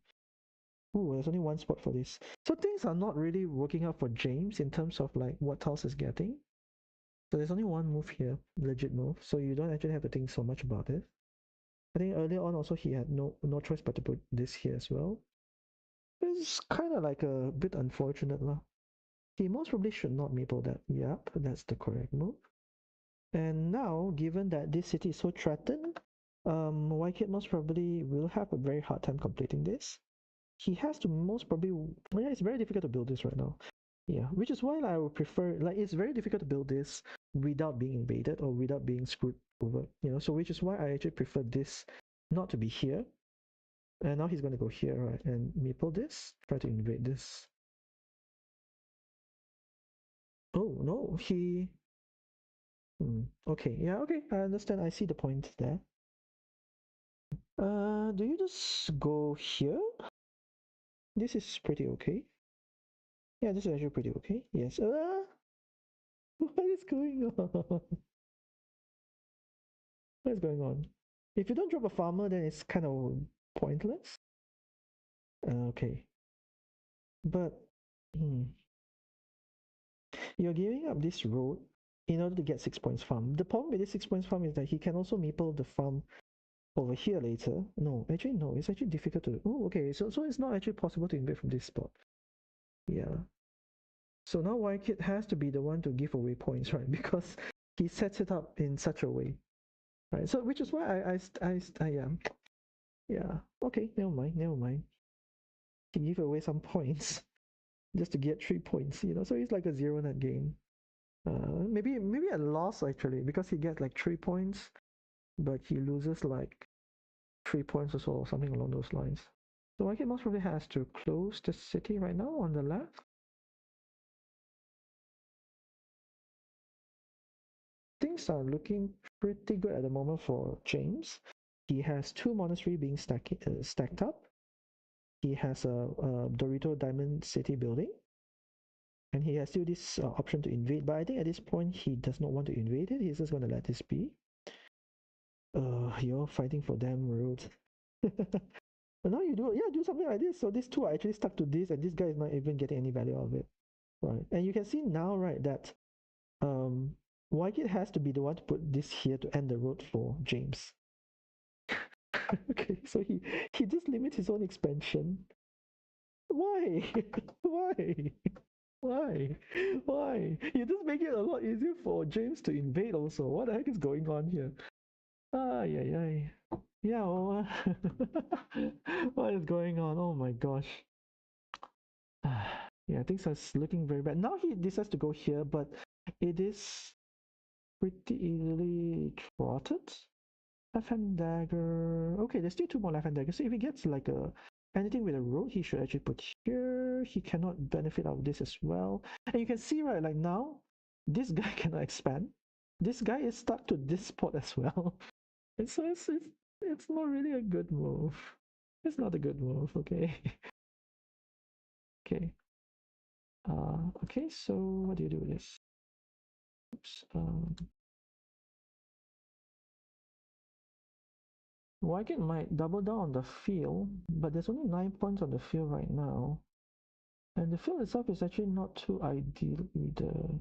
Ooh, there's only one spot for this. So things are not really working out for James in terms of like what tiles is getting. So there's only one move here, legit move. So you don't actually have to think so much about it. I think earlier on also he had no choice but to put this here as well. It's kind of like a bit unfortunate lah. He most probably should not maple that. Yep, that's the correct move. And now, given that this city is so threatened, Whitegate most probably will have a very hard time completing this. He has to most probably... yeah, it's very difficult to build this right now. Yeah, which is why I would prefer... like, it's very difficult to build this without being invaded or without being screwed over, you know, so which is why I actually prefer this not to be here. And now he's going to go here, right, and maple this, try to invade this. Oh, no, he... okay, yeah, okay, I understand. I see the point there. Do you just go here? This is pretty okay. Yeah, this is actually pretty okay. Yes. What is going on? What is going on? If you don't drop a farmer, then it's kind of pointless. Okay. But you're giving up this road in order to get 6 points farm. The problem with this 6 points farm is that he can also maple the farm over here later. No, actually no, it's actually difficult to... oh, okay, so it's not actually possible to invade from this spot. Yeah. So now Whitegate has to be the one to give away points, right? Because he sets it up in such a way, right? So which is why I yeah. Okay, never mind. He give away some points just to get 3 points, you know. So it's like a zero net game. Maybe a loss actually because he gets like 3 points, but he loses like 3 points or so, or something along those lines. So Whitegate most probably has to close the city right now on the left. Things are looking pretty good at the moment for James. He has 2 monasteries being stacked up. He has a Dorito Diamond City building. And he has still this option to invade. But I think at this point, he does not want to invade it. He's just going to let this be. You're fighting for damn roads. But now you do something like this. So these two are actually stuck to this, and this guy is not even getting any value out of it. Right. And you can see now, right, that Whitegate has to be the one to put this here to end the road for James. Okay, so he just limits his own expansion. Why? Why? Why? You just make it a lot easier for James to invade also. What the heck is going on here? Ay. Yeah, what is going on? Oh my gosh. Yeah, things are looking very bad. Now he decides to go here, but it is pretty easily trotted. Left-hand dagger. Okay, there's still 2 more left-hand daggers. So if he gets like anything with a road, he should actually put here. He cannot benefit out of this as well. And you can see, right, like now, this guy cannot expand. This guy is stuck to this spot as well. And so it's not really a good move. It's not a good move, okay? Okay. Okay, so what do you do with this? Oops. Wycott might double down on the field, but there's only 9 points on the field right now. And the field itself is actually not too ideal either.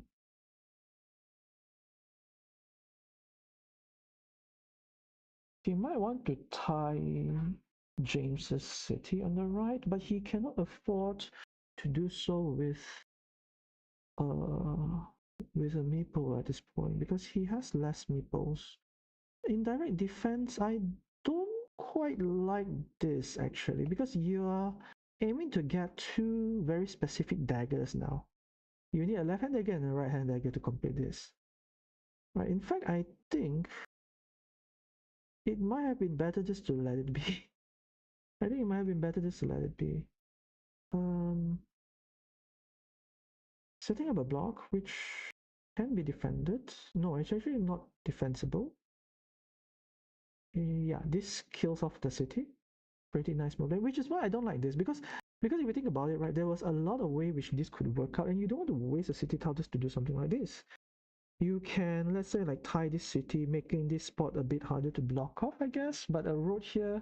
He might want to tie James's city on the right, but he cannot afford to do so uh with a meeple at this point because he has less meeples. In direct defense, I don't quite like this actually because you are aiming to get two very specific daggers now. You need a left hand dagger and a right hand dagger to complete this. Right. In fact, I think it might have been better just to let it be. I think it might have been better just to let it be. Um, Setting up a block which can be defended. No, it's actually not defensible. Yeah, this kills off the city. Pretty nice move, which is why I don't like this because if you think about it, right, there was a lot of way which this could work out, and you don't want to waste a city tile just to do something like this. You can, let's say, like tie this city, making this spot a bit harder to block off, I guess. But a road here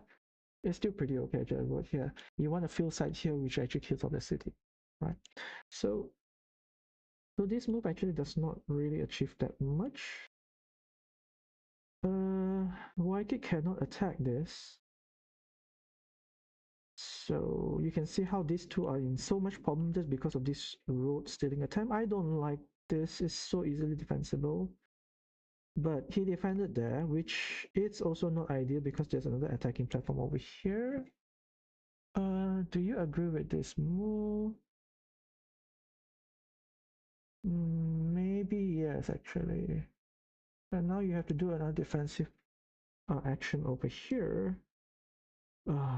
is still pretty okay. Actually, a road here, you want a field site here, which actually kills off the city, right? So this move actually does not really achieve that much. Wycott cannot attack this. So you can see how these two are in so much problem just because of this road stealing attempt. I don't like this. It's so easily defensible. But he defended there, which it's also not ideal because there's another attacking platform over here. Do you agree with this move? Maybe yes, actually. And now you have to do another defensive action over here.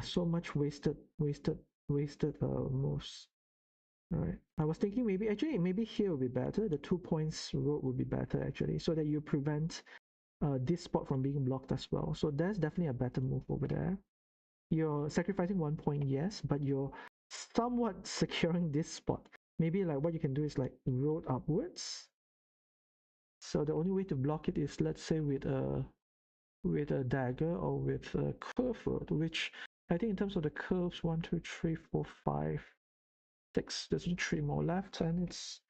So much wasted moves. Right. I was thinking maybe here would be better. The 2 points road would be better actually, so that you prevent this spot from being blocked as well. So that's definitely a better move over there. You're sacrificing 1 point, yes, but you're somewhat securing this spot. Maybe like what you can do is like road upwards. So the only way to block it is, let's say, with a dagger or with a curve road, which I think in terms of the curves, 1, 2, 3, 4, 5, 6. There's only 3 more left, and it's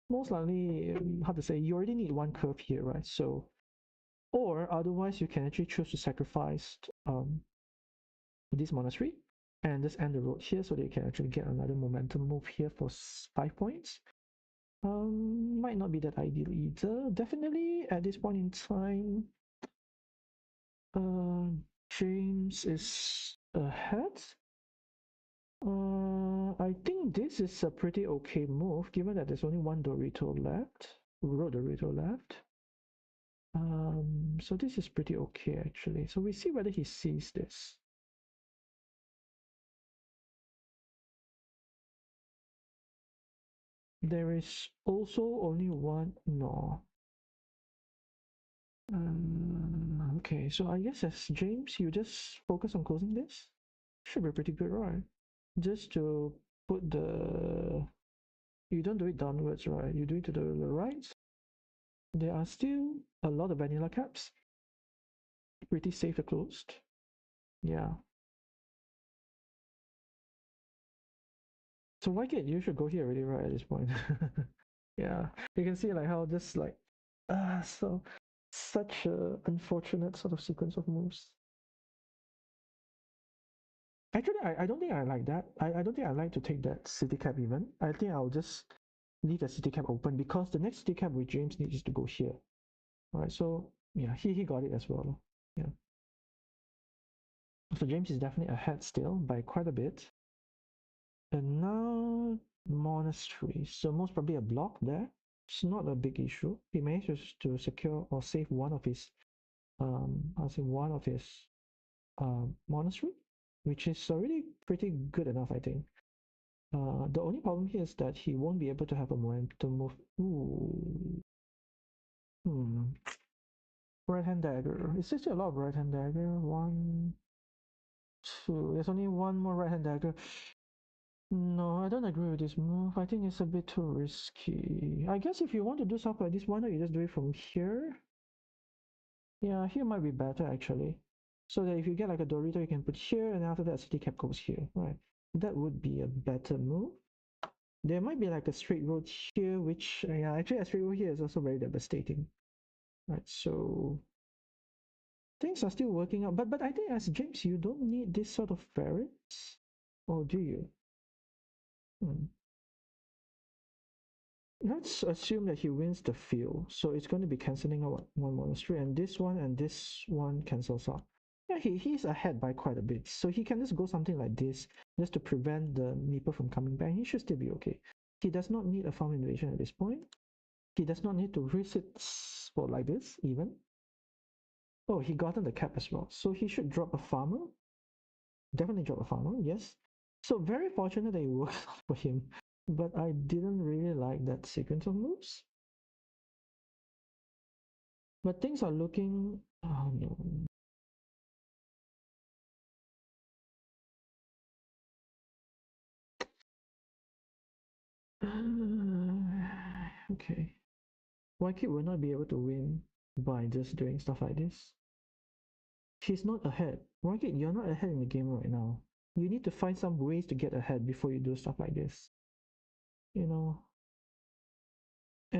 most likely, how to say, you already need one curve here, right? So, or otherwise, you can actually choose to sacrifice this monastery and just end the road here so that you can actually get another momentum move here for 5 points. Might not be that ideal either. Definitely at this point in time, James is ahead. I think this is a pretty okay move given that there's only one Dorito left. Road Dorito left. So this is pretty okay actually. So we see whether he sees this. There is also only one. No. Okay, so I guess as James, you just focus on closing this. Should be pretty good, right? Just to put the. You don't do it downwards, right? You do it to the right. There are still a lot of vanilla caps. Pretty safe to closed. Yeah. So Wycott, you should go here already, right, at this point. Yeah. You can see like how this like so such a unfortunate sort of sequence of moves. Actually, I don't think I like that. I don't think I like to take that city cap even. I think I'll just leave the city cap open because the next city cap with James needs to go here. Alright, so yeah, he got it as well. Yeah. So James is definitely ahead still by quite a bit. And now monastery. So most probably a block there. It's not a big issue. He managed to secure or save one of his I'll say one of his monastery, which is already pretty good enough, I think. The only problem here is that he won't be able to have a momentum move. Ooh. Right hand dagger. Is there still a lot of right hand dagger? 1, 2. There's only one more right hand dagger. No, I don't agree with this move. I think it's a bit too risky. I guess if you want to do stuff like this, why not you just do it from here? Yeah, here might be better actually. So that if you get like a Dorito, you can put here, and after that, city cap goes here. Right. That would be a better move. There might be like a straight road here, which, yeah, actually a straight road here is also very devastating. Right, so things are still working out. But I think as James, you don't need this sort of ferrets. Or do you? Hmm. Let's assume that he wins the field. So it's going to be cancelling out one monastery, and this one cancels out. Yeah, he's ahead by quite a bit. So he can just go something like this just to prevent the Meeple from coming back. He should still be okay. He does not need a farm invasion at this point. He does not need to risk it for like this, even. Oh, he gotten the cap as well. So he should drop a farmer. Definitely drop a farmer, yes. So very fortunate that it worked out for him. But I didn't really like that sequence of moves. But things are looking... Oh no. Okay. Waikid will not be able to win by just doing stuff like this. He's not ahead. Waikid, you're not ahead in the game right now. You need to find some ways to get ahead before you do stuff like this. You know, I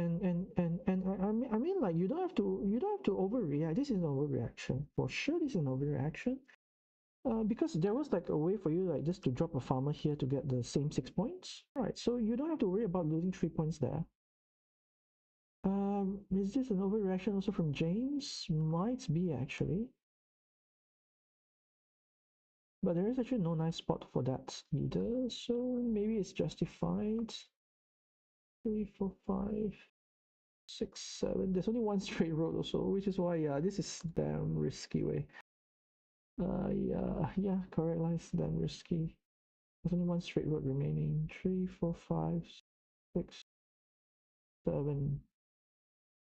mean like you don't have to overreact. This is an overreaction for sure. This is an overreaction. Because there was like a way for you like just to drop a farmer here to get the same 6 points, right? So you don't have to worry about losing 3 points there. Is this an overreaction also from James? Might be actually, but there is actually no nice spot for that either. So maybe it's justified. 3, 4, 5, 6, 7. There's only one straight road also, which is why yeah, this is damn risky way. Yeah, correct line is damn risky. There's only one straight road remaining. 3, 4, 5, 6, 7.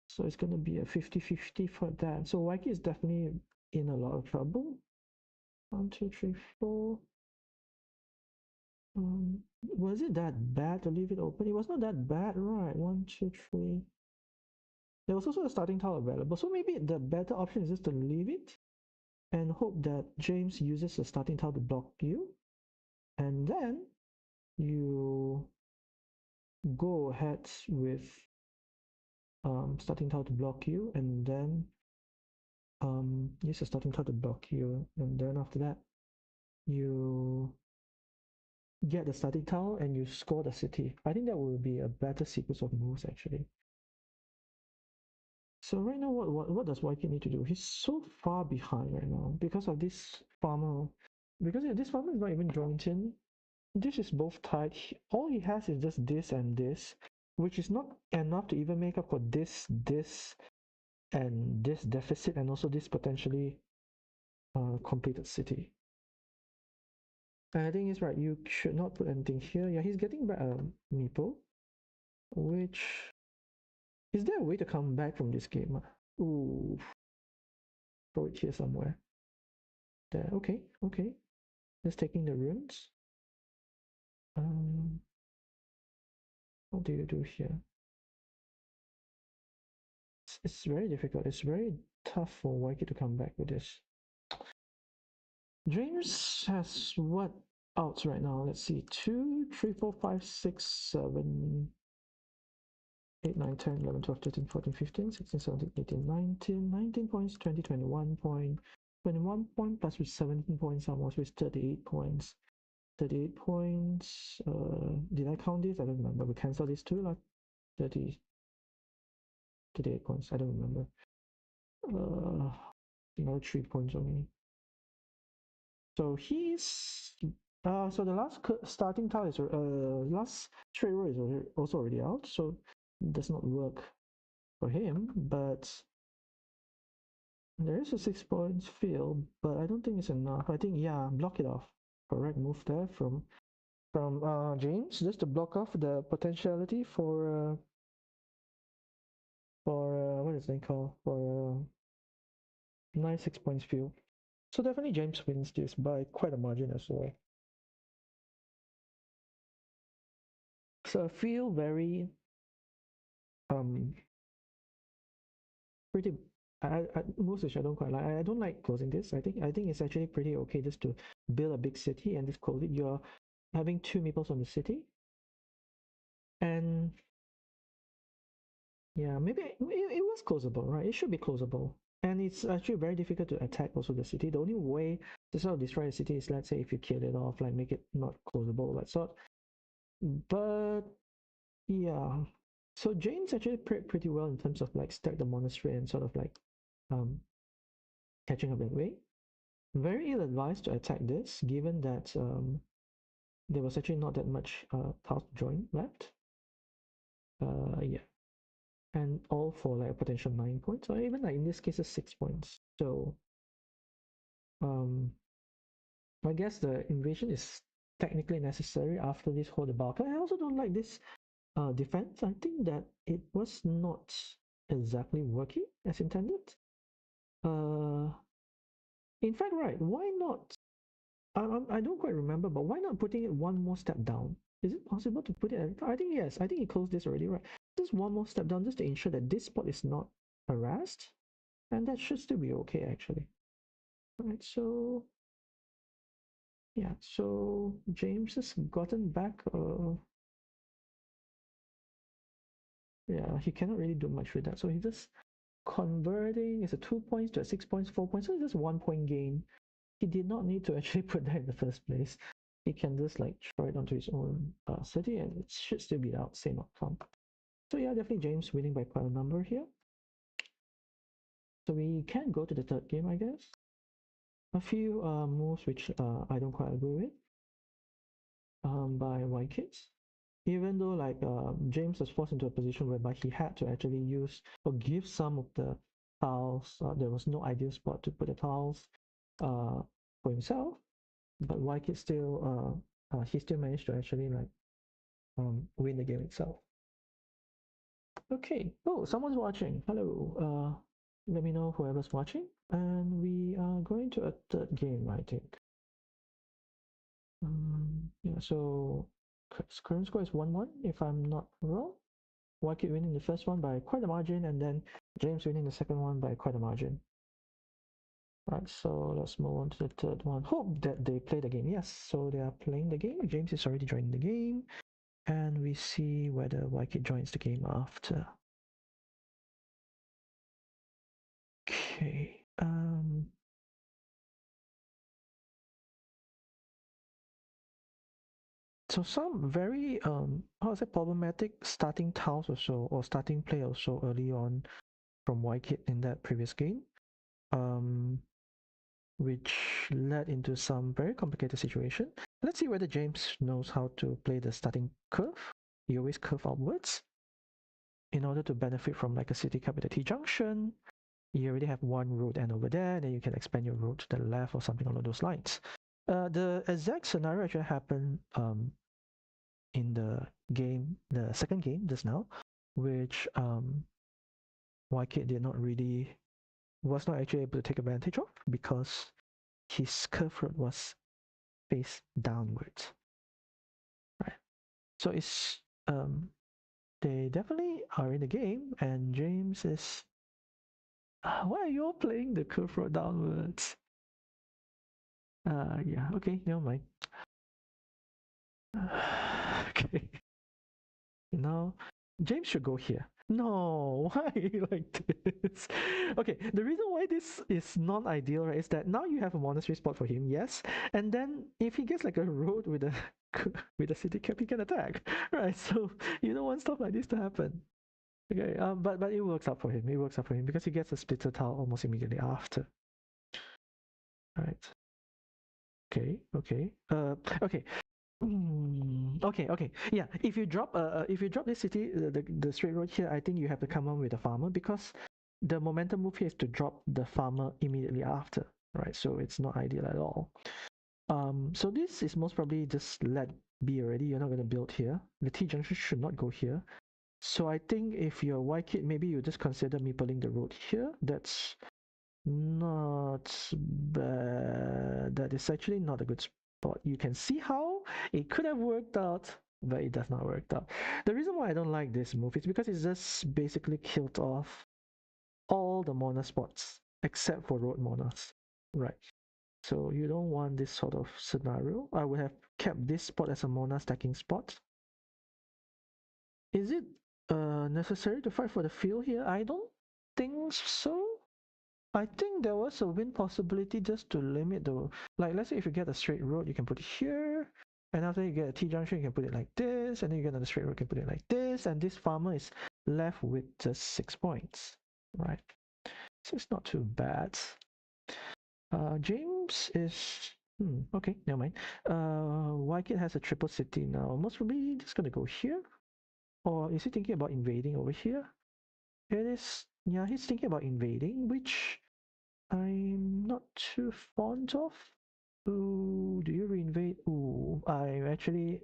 So it's gonna be a 50-50 for that. So Waikid is definitely in a lot of trouble. 1, 2, 3, 4. Was it that bad to leave it open? It was not that bad, right? 1, 2, 3. There was also a starting tile available, so maybe the better option is just to leave it and hope that James uses the starting tile to block you, and then you go ahead with starting tile to block you, and then use a starting tile to block you, and then after that you get the starting tile and you score the city. I think that will be a better sequence of moves actually. So right now, what does Waikid need to do? He's so far behind right now because of this farmer. Because this farmer is not even joined in. This is both tied. All he has is just this and this, which is not enough to even make up for this, and this deficit, and also this potentially completed city. And I think he's right. You should not put anything here. Yeah, he's getting back a Meeple, which is there a way to come back from this game? Ooh, throw it here somewhere. There. Okay, okay. Just taking the runes. Um, what do you do here? It's very difficult. It's very tough for Waikid to come back with this. James has what outs right now? Let's see. 2, 3, 4, 5, 6, 7, 8, 9, 10, 11, 12, 13, 14, 15, 16, 17, 18, 19. 19 points, 20, 21 point. 21 point plus with 17 points almost with 38 points. 38 points. Did I count this? I don't remember. We cancel this too, like 30, 38 points. I don't remember. Another 3 points only. So he's so the last starting tile is last straight row is also already out, so it does not work for him. But there is a 6 points field, but I don't think it's enough. I think yeah, block it off. Correct move there from James, just to block off the potentiality for what is it called for nice 6 points field. So definitely James wins this by quite a margin as well. feel very pretty. Most which I don't quite like. I don't like closing this. I think it's actually pretty okay just to build a big city and just close it. You're having two meeples on the city, and yeah, maybe it was closable, right? It should be closable. And it's actually very difficult to attack also the city. The only way to sort of destroy a city is, let's say, if you kill it off, like make it not closable, that sort. But yeah, so James actually played pretty well in terms of like stack the monastery and sort of like um catching up that way. Very ill advised to attack this, given that there was actually not that much tiles to join left. Yeah, and all for like a potential 9 points, or even like in this case, 6 points. So I guess the invasion is technically necessary after this whole debacle. I also don't like this defense. I think that it was not exactly working as intended. Uh, in fact, right, why not? I don't quite remember, but why not putting it one more step down? Is it possible to put it? I think yes. I think it closed this already, right? Just one more step down, just to ensure that this spot is not harassed, and that should still be okay actually. All right, so yeah, so James has gotten back. Yeah, he cannot really do much with that. So he just converting. It's a 2 points to a 6 points, 4 points. So it's just 1 point gain. He did not need to actually put that in the first place. He can just like throw it onto his own city, and it should still be out same outcome. So yeah, definitely James winning by quite a number here. So we can go to the third game, I guess. A few moves which I don't quite agree with by White Kids. Even though like James was forced into a position whereby he had to actually use or give some of the tiles. There was no ideal spot to put the tiles for himself, but White Kid still he still managed to actually like win the game itself. Okay. Oh, someone's watching. Hello. Let me know whoever's watching, and we are going to a third game, I think. Yeah. So current score is 1-1, if I'm not wrong. White Kid winning the first one by quite a margin, and then James winning the second one by quite a margin. Right, so let's move on to the third one. Hope that they play the game. Yes, so they are playing the game. James is already joining the game, and we see whether White Kid joins the game after. Okay. So some very how to say problematic starting tiles also, or starting play also early on from White Kid in that previous game. Which led into some very complicated situation. Let's see whether James knows how to play the starting curve. He always curve outwards in order to benefit from like a city cap with a T-junction. You already have one road end over there, then you can expand your road to the left or something along those lines. The exact scenario actually happened in the game, the second game just now, which White Kid did not really was not actually able to take advantage of because his curve road was face downwards, right? So it's they definitely are in the game, and James is. Why are you all playing the curve road downwards? Yeah, okay, never mind. Okay. Now, James should go here. No, why like this? Okay, the reason why this is not ideal, right, is that now you have a monastery spot for him, yes, and then if he gets like a road with a with a city cap, he can attack, right? So you don't want stuff like this to happen. Okay, but it works out for him. It works out for him because he gets a splitter tile almost immediately after. Right. Okay. Okay. Okay. Okay. Yeah. If you drop this city, the straight road here, I think you have to come on with a farmer because the momentum move here is to drop the farmer immediately after, right? So it's not ideal at all. So this is most probably just let be already. You're not going to build here. The T junction should not go here. So I think if you're a White Kid, maybe you just consider me pulling the road here. That's not bad. That is actually not a good spot. You can see how it could have worked out but it does not work out. The reason why I don't like this move is because it's just basically killed off all the Mona spots except for Road Monas. Right. So you don't want this sort of scenario. I would have kept this spot as a Mona stacking spot. Is it necessary to fight for the field here? I don't think so. I think there was a win possibility just to limit the, like, let's say if you get a straight road, you can put it here, and after you get a T-junction, you can put it like this, and then you get another straight road, you can put it like this, and this farmer is left with just 6 points, right? So it's not too bad. James is, okay, never mind. Wykit has a triple city now. Most probably just gonna go here, or is he thinking about invading over here? It is, yeah, he's thinking about invading, which I'm not too fond of. Ooh, do you reinvade? Ooh, I actually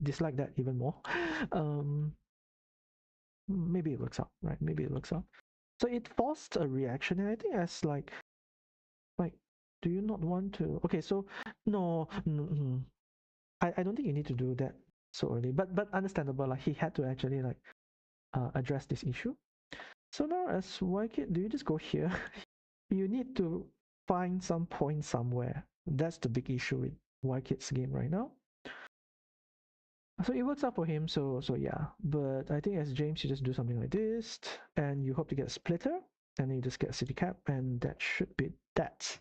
dislike that even more. Maybe it works out, right? Maybe it works out. So it forced a reaction, and I think as like, do you not want to? Okay, so no, I don't think you need to do that so early, but understandable. Like he had to actually like address this issue. So now as Wykit, do you just go here? You need to find some point somewhere. That's the big issue with Wykit's game right now. So it works out for him, so yeah. But I think as James, you just do something like this, and you hope to get a splitter, and then you just get a city cap, and that should be that.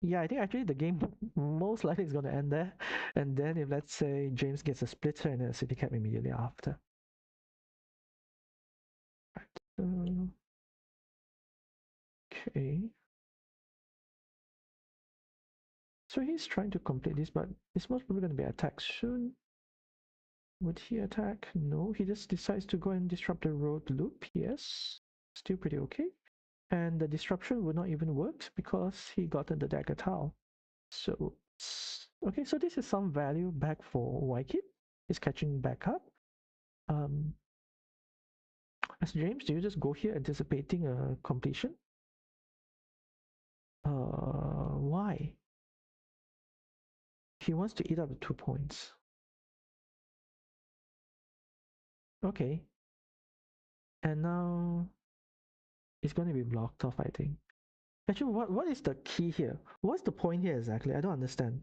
Yeah, I think actually the game most likely is going to end there. And then if let's say James gets a splitter and then a city cap immediately after. Right. Okay. So he's trying to complete this, but it's most probably going to be attacked soon. Would he attack? No, he just decides to go and disrupt the road loop. Yes, still pretty okay. And the disruption would not even work because he got the dagger tile. So, okay, so this is some value back for Wykit. He's catching back up. As James, do you just go here anticipating a completion? Why? He wants to eat up the 2 points. Okay. And now it's going to be blocked off, I think. Actually, what is the key here? What's the point here exactly? I don't understand.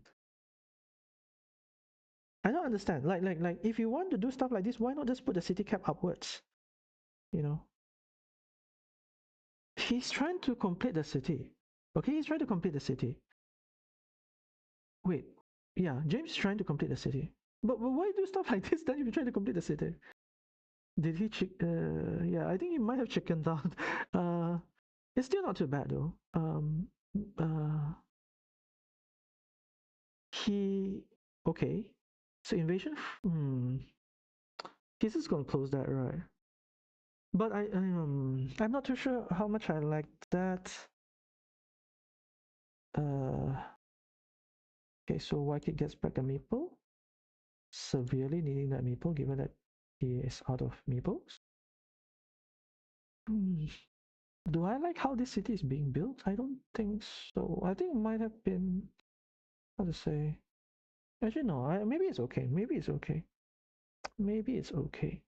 I don't understand. Like, if you want to do stuff like this, why not just put the city cap upwards? You know? He's trying to complete the city. Okay, he's trying to complete the city. Wait, yeah, James is trying to complete the city. But why do stuff like this then if you're trying to complete the city? Did he yeah, I think he might have chickened out. It's still not too bad though. Uh, he okay. So invasion. He's just gonna close that, right? But I'm not too sure how much I like that. Okay, so Wykit gets back a meeple. Severely needing that meeple, given that he is out of meeples. Do I like how this city is being built? I don't think so. I think it might have been, how to say. Actually, no. Maybe it's okay. Maybe it's okay. Maybe it's okay.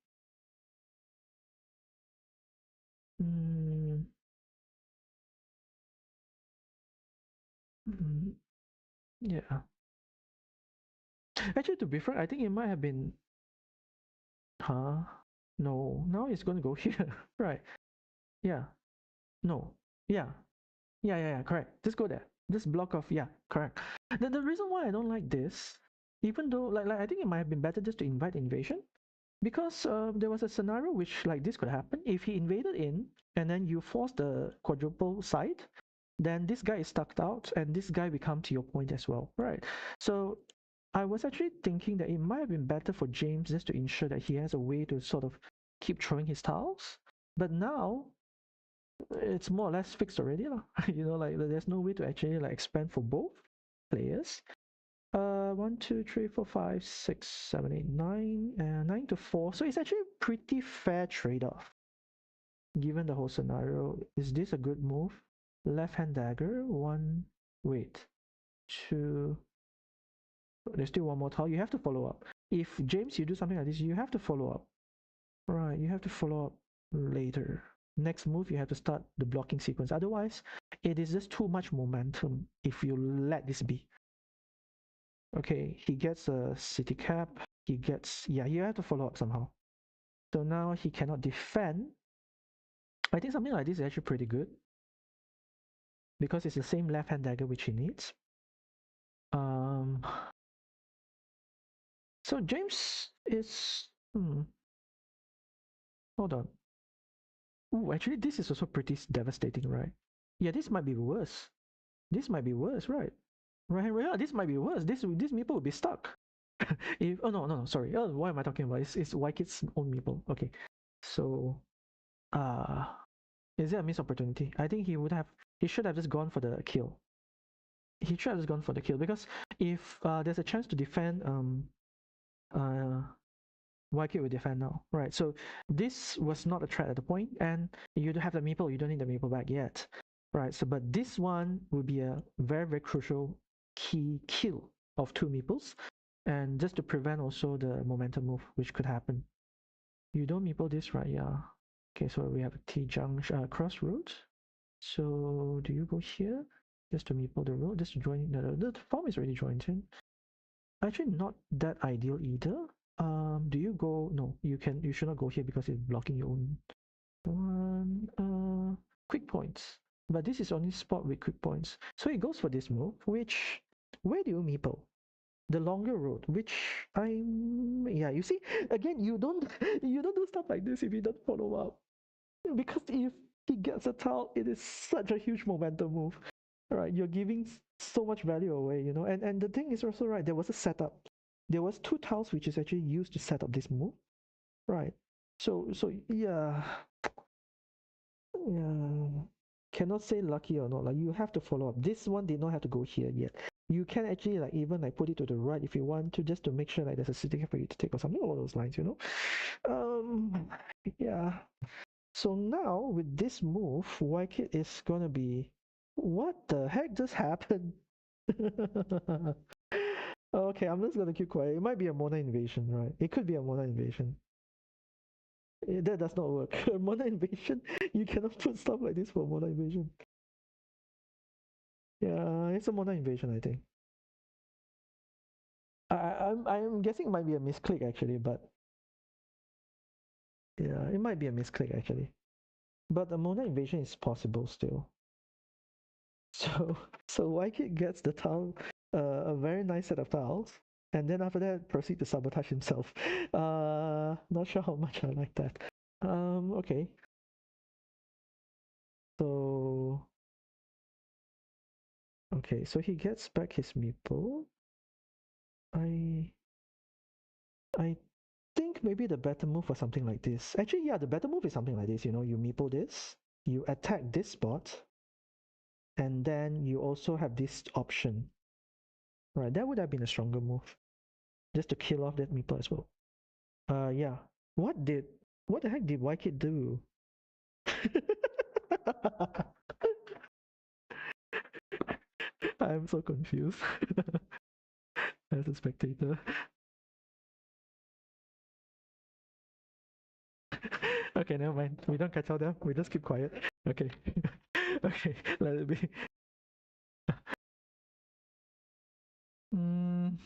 Mm, yeah. Actually, to be frank, I think it might have been. Huh? No. Now it's going to go here. Right. Yeah. No. Yeah. Yeah. Correct. Just go there. This block of, yeah, correct. The reason why I don't like this, even though, like I think it might have been better just to invite invasion, because there was a scenario which like this could happen if he invaded in and then you force the quadruple side, then this guy is stuck out and this guy becomes your point as well, right? So I was actually thinking that it might have been better for James just to ensure that he has a way to sort of keep throwing his tiles, but now it's more or less fixed already lah. Like there's no way to actually like expand for both players. 1, 2, 3, 4, 5, 6, 7, 8, 9, and 9 to 4. So it's actually a pretty fair trade-off, given the whole scenario. Is this a good move? Left hand dagger. One. Wait. Two. There's still one more tile. You have to follow up. If James, you do something like this, you have to follow up. Right, you have to follow up later. Next move, you have to start the blocking sequence. Otherwise, it is just too much momentum if you let this be. Okay, he gets a city cap. He gets, yeah, you have to follow up somehow. So now he cannot defend. I think something like this is actually pretty good because it's the same left-hand dagger which he needs. So James is, hold on. Ooh, actually, this is also pretty devastating, right? Yeah, this might be worse. This might be worse, right? Right. This might be worse. This meeple will be stuck. If no, sorry. What am I talking about? It's Wykid's own meeple. Okay, so is there a missed opportunity? I think he should have just gone for the kill. He should have just gone for the kill because if there's a chance to defend, Wykid will defend now, right? So this was not a threat at the point, and you don't have the meeple. You don't need the meeple back yet, right? So but this one will be a very very crucial key kill of two meeples, and just to prevent also the momentum move which could happen. You don't meeple this, right? Yeah. Okay, so we have a T junction crossroads. So do you go here just to meeple the road, just to join? No, the farm is already joined in. Actually, not that ideal either. Do you go? No, you should not go here because it's blocking your own one. Quick points. But this is only spot with quick points. So he goes for this move, which where do you meeple? The longer road, which yeah, you see, again, you don't do stuff like this if you don't follow up. Because if he gets a tile, it is such a huge momentum move. Right, you're giving so much value away, you know. And the thing is also right, there was a setup. There was two tiles which is actually used to set up this move. Right. So yeah. Yeah. Cannot say lucky or not. Like you have to follow up. This one did not have to go here yet. You can actually like even like put it to the right if you want to, just to make sure like there's a city for you to take or something along those lines, you know. Yeah. So now with this move, Wykid is gonna be, what the heck just happened? Okay, I'm just gonna keep quiet. It might be a Mona invasion, right? It could be a Mona invasion. That does not work. Mona invasion, you cannot put stuff like this for Mona invasion. Yeah, it's a Mona invasion, I think. I'm guessing it might be a misclick actually, but yeah, it might be a misclick actually. But the Mona invasion is possible still. So Wykid gets the tile, a very nice set of tiles, and then after that proceed to sabotage himself. Not sure how much I like that. Okay. So okay, so he gets back his meeple. I think maybe the better move was something like this. Actually, yeah, the better move is something like this. You know, you meeple this, you attack this spot, and then you also have this option. Right, that would have been a stronger move, just to kill off that meeple as well. Yeah. What the heck did Wykid do? I'm so confused as a spectator. Okay, never mind. We don't catch all them. We just keep quiet. Okay. Okay, let it be. Mm,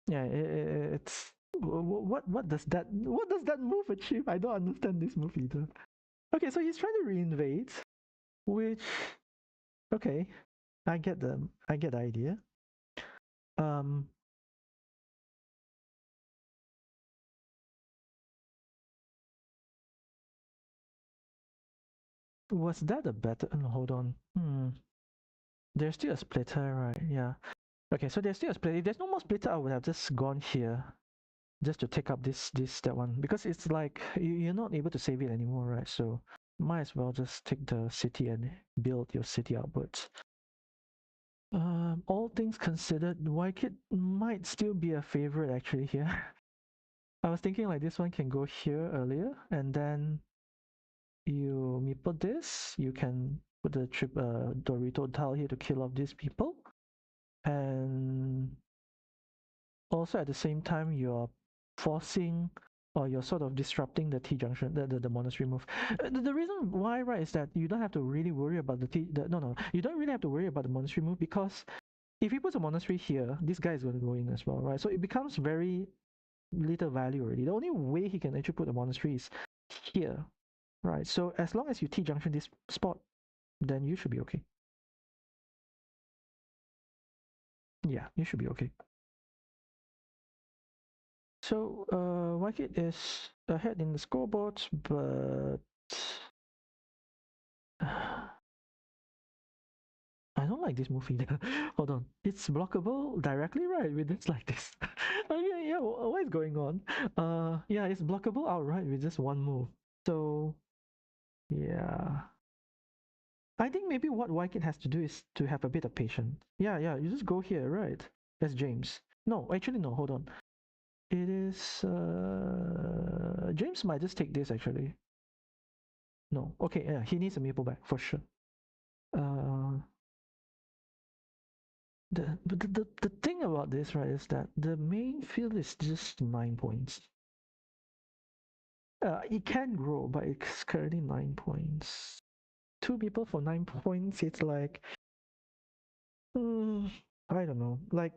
yeah, it's what does that move achieve? I don't understand this move either. Okay, so he's trying to reinvade, which okay, I get the idea. Um, was that a better? No, hold on. There's still a splitter, right? Yeah. Okay, so there's still a splitter. If there's no more splitter, I would have just gone here, just to take up that one, because it's like you're not able to save it anymore, right? So might as well just take the city and build your city outwards. All things considered, Wykid might still be a favorite actually here. I was thinking like this one can go here earlier, and then you meeple this. You can put the Dorito tile here to kill off these people, and also at the same time you're forcing or you're sort of disrupting the T junction, the monastery move. The reason why, right, is that you don't have to really worry about no, you don't really have to worry about the monastery move because if he puts a monastery here, this guy is going to go in as well, right? So it becomes very little value already. The only way he can actually put a monastery is here, right? So as long as you T junction this spot, then you should be okay. Yeah, you should be okay. So Whitekit is ahead in the scoreboard, but I don't like this move either. Hold on, it's blockable directly, right? With this like this. Yeah. What is going on? Yeah, it's blockable outright with just one move. So yeah, I think maybe what Whitekit has to do is to have a bit of patience. Yeah, you just go here, right? That's James. No, actually no. Hold on. It is James might just take this actually. No, okay, yeah, he needs a maple back for sure. Uh, the thing about this, right, is that the main field is just 9 points. It can grow, but it's currently 9 points. Two people for 9 points, it's like, I don't know. Like,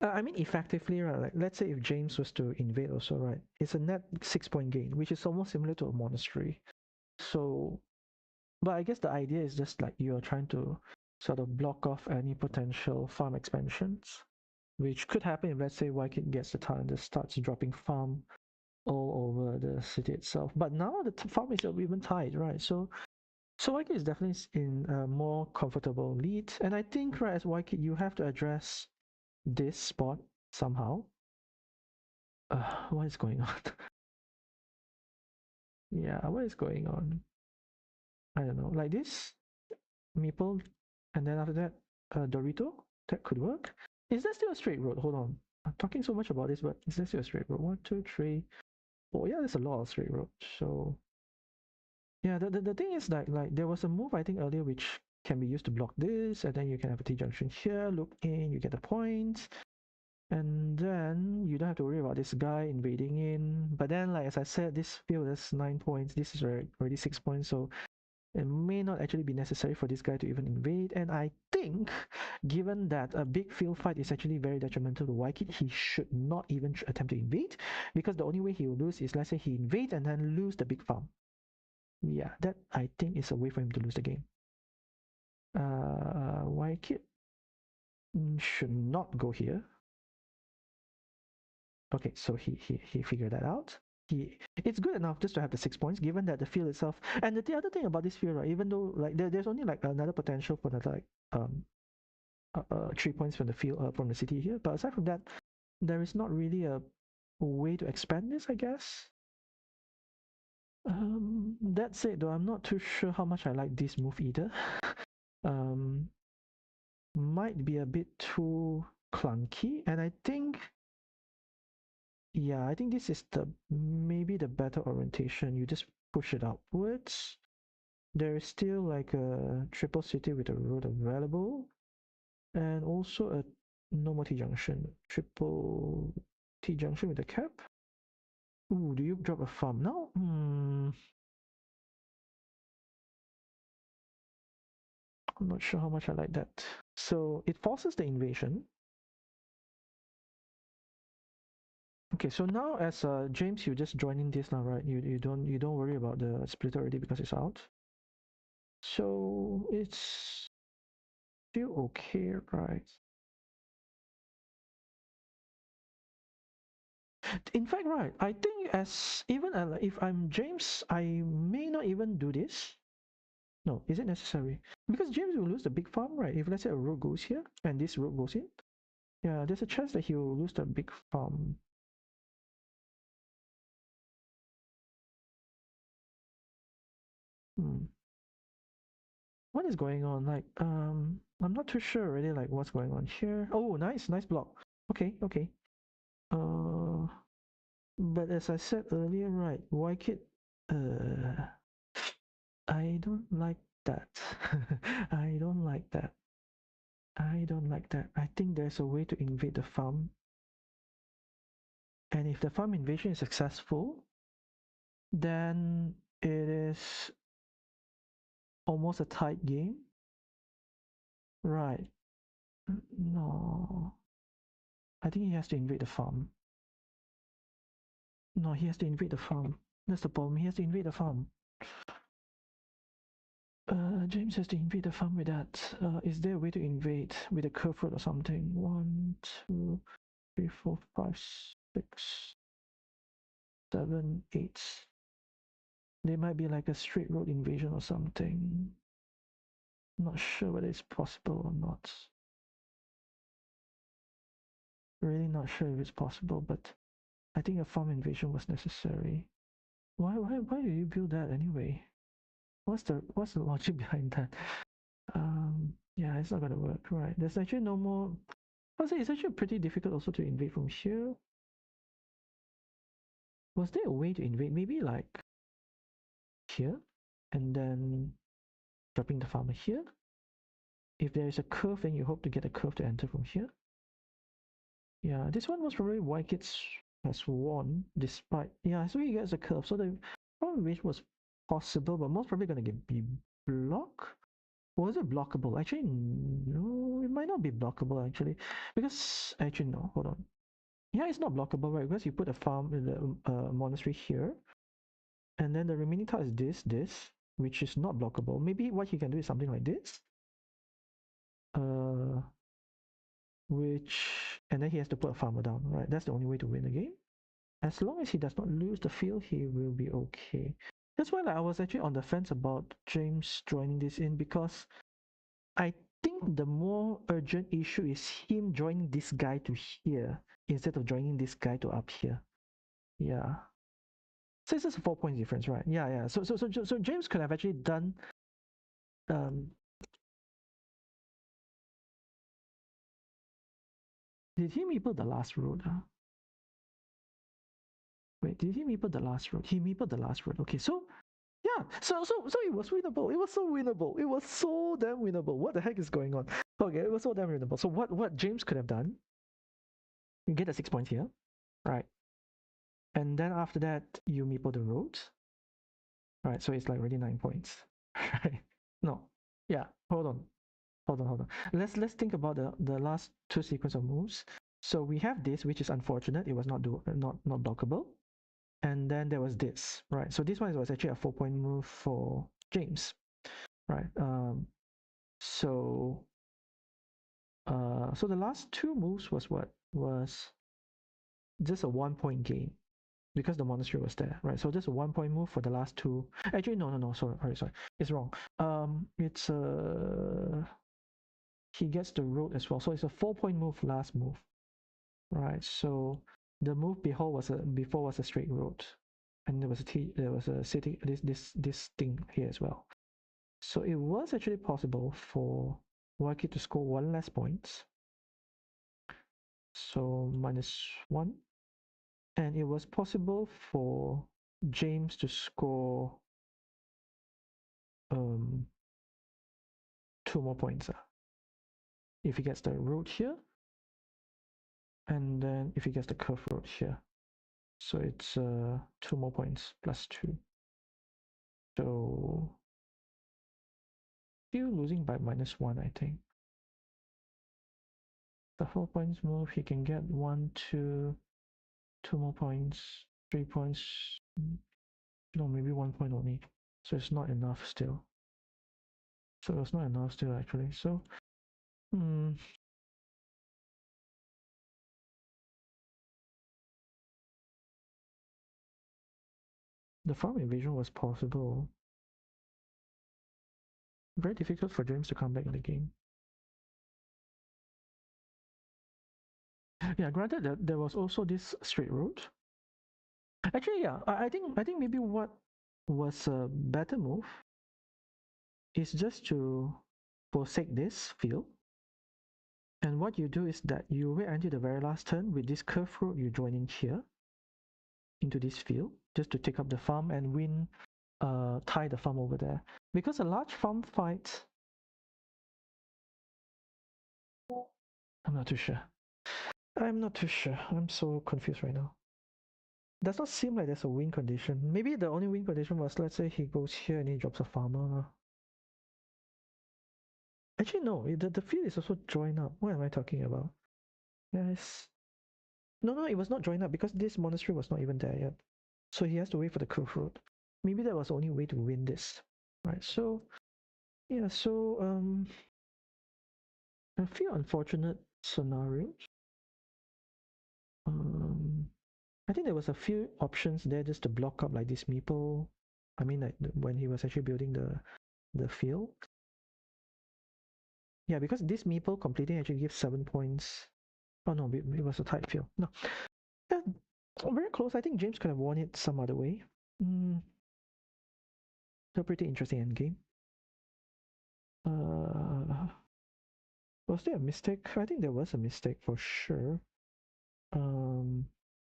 I mean, effectively, right? Like, let's say if James was to invade, also, right? It's a net 6 point gain, which is almost similar to a monastery. So, but I guess the idea is just like you're trying to sort of block off any potential farm expansions, which could happen if, let's say, Whitekit gets the talent and starts dropping farm all over the city itself. But now the farm is even tied, right? So Whitekit is definitely in a more comfortable lead, and I think, right, as Whitekit, you have to address this spot somehow. What is going on? Yeah, what is going on? I don't know. Like this, Meeple, and then after that, Dorito. That could work. Is that still a straight road? Hold on. I'm talking so much about this, but is that still a straight road? 1, 2, 3, 4. Yeah, there's a lot of straight roads. So yeah, the thing is like there was a move I think earlier which can be used to block this, and then you can have a T junction here. Look in, you get the points. And then you don't have to worry about this guy invading in. But then, like as I said, this field is 9 points. This is already 6 points, so it may not actually be necessary for this guy to even invade. And I think, given that a big field fight is actually very detrimental to Whitekit, he should not even attempt to invade, because the only way he will lose is, let's say, he invades and then lose the big farm. Yeah, that I think is a way for him to lose the game. Whitekit should not go here. Okay, so he figured that out. It's good enough just to have the 6 points, given that the field itself. And the other thing about this field, right, even though like there's only like another potential for another like 3 points from the field from the city here, but aside from that, there is not really a way to expand this, I guess. That said, though, I'm not too sure how much I like this move either. um, might be a bit too clunky, and I think yeah, I think this is the maybe the better orientation. You just push it upwards. There is still like a triple city with a road available, and also a normal T junction, triple T junction with a cap. Ooh, do you drop a farm now? I'm not sure how much I like that. So it forces the invasion. Okay, so now as James, you just join in this now, right? You don't worry about the split already because it's out. So it's still okay, right? In fact, right, I think as even if I'm James, I may not even do this. No, is it necessary? Because James will lose the big farm, right? If let's say a road goes here and this road goes in, yeah, there's a chance that he will lose the big farm. Hmm. What is going on? Like, I'm not too sure really. Like, what's going on here? Oh, nice block. Okay. Uh, but as I said earlier, right, Whitekit, uh, I don't like that. I don't like that. I don't like that. I think there's a way to invade the farm. And if the farm invasion is successful, then it is almost a tight game. Right. No. I think he has to invade the farm. No, he has to invade the farm. That's the problem. He has to invade the farm. James has to invade the farm with that. Is there a way to invade with a curve road or something? 1, 2, 3, 4, 5, 6, 7, 8. There might be like a straight road invasion or something. Not sure whether it's possible or not. Really not sure if it's possible, but I think a farm invasion was necessary. Why do you build that anyway? What's the logic behind that? Yeah, it's not gonna work, right? There's actually no more. I say it's actually pretty difficult also to invade from here. Was there a way to invade? Maybe like here, and then dropping the farmer here. If there is a curve, then you hope to get a curve to enter from here. Yeah, this one was probably why Kids has won despite. Yeah, so he gets a curve. So the farm invasion was possible, but most probably gonna be blocked. Was it blockable? Actually, no, it might not be blockable actually, because actually no, hold on. Yeah, it's not blockable, right? Because you put a farm in the monastery here, and then the remaining tile is this, which is not blockable. Maybe what he can do is something like this, uh, and then he has to put a farmer down, right? That's the only way to win the game. As long as he does not lose the field, he will be okay. That's why like, I was actually on the fence about James joining this in, because I think the more urgent issue is him joining this guy to here instead of joining this guy to up here. Yeah. So it's just a 4 point difference, right? Yeah. So James could have actually done. Did he meeple the last road? Wait, did he meeple the last road? He meepled the last road. Okay, so yeah, so it was winnable. It was so winnable. It was so damn winnable. What the heck is going on? Okay, it was so damn winnable. So what James could have done? You get the 6 points here, right? And then after that, you meeple the road, right? So it's like already 9 points, right? No, yeah. Hold on. Let's think about the last two sequence of moves. So we have this, which is unfortunate. It was not blockable. And then there was this, right? So this one was actually a 4 point move for James, right? So the last two moves was what? Was just a 1 point gain because the monastery was there, right? So just a 1 point move for the last two. Actually, no. Sorry, it's wrong. It's he gets the road as well, so it's a 4 point move last move, right? So the move before was a straight road, and there was a city this thing here as well. So it was actually possible for Waki to score one less points. So -1. And it was possible for James to score 2 more points. If he gets the road here, and then if he gets the curve road here. So it's 2 more points +2. So still losing by -1, I think. The 4 points move, he can get 1, 2 more points, 3 points. No, maybe 1 point only. So it's not enough still. So it's not enough still actually. So the farm invasion was possible. Very difficult for James to come back in the game. Yeah, granted that there was also this straight road. Actually, yeah, I think maybe what was a better move is just to forsake this field. And what you do is that you wait until the very last turn with this curve road you join in here into this field just to take up the farm and win, tie the farm over there. Because a large farm fight I'm not too sure. I'm not too sure. I'm so confused right now. Does not seem like there's a win condition. Maybe the only win condition was, let's say he goes here and he drops a farmer. Actually, no. The field is also joined up. What am I talking about? Yes. No, it was not joined up because this monastery was not even there yet. So he has to wait for the curve road. Maybe that was the only way to win this. Right, so yeah, so a few unfortunate scenarios. I think there was a few options there just to block up like this meeple. I mean, like when he was actually building the field. Yeah, because this meeple completing actually gives 7 points. Oh no, it was a tight field. No, yeah, very close. I think James could have won it some other way. So pretty interesting endgame. Was there a mistake? I think there was a mistake for sure.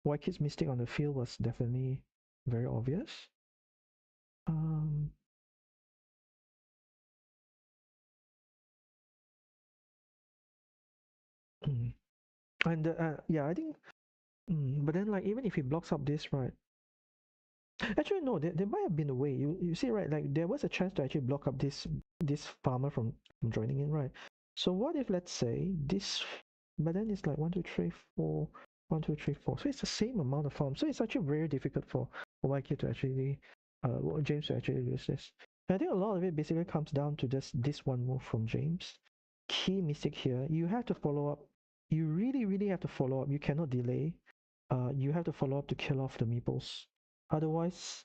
White Kid's mistake on the field was definitely very obvious. Um, and yeah, I think. But then, like, even if he blocks up this, right? Actually, no. There might have been a way. You see, right? Like, there was a chance to actually block up this farmer from joining in, right? So what if, let's say, this, but then it's like 1, 2, 3, 4, 1, 2, 3, 4. So it's the same amount of farms. So it's actually very difficult for YK to actually, James to actually use this. And I think a lot of it basically comes down to just this one move from James. Key mistake here. You have to follow up. You really, really have to follow up. You cannot delay. You have to follow up to kill off the meeples. Otherwise,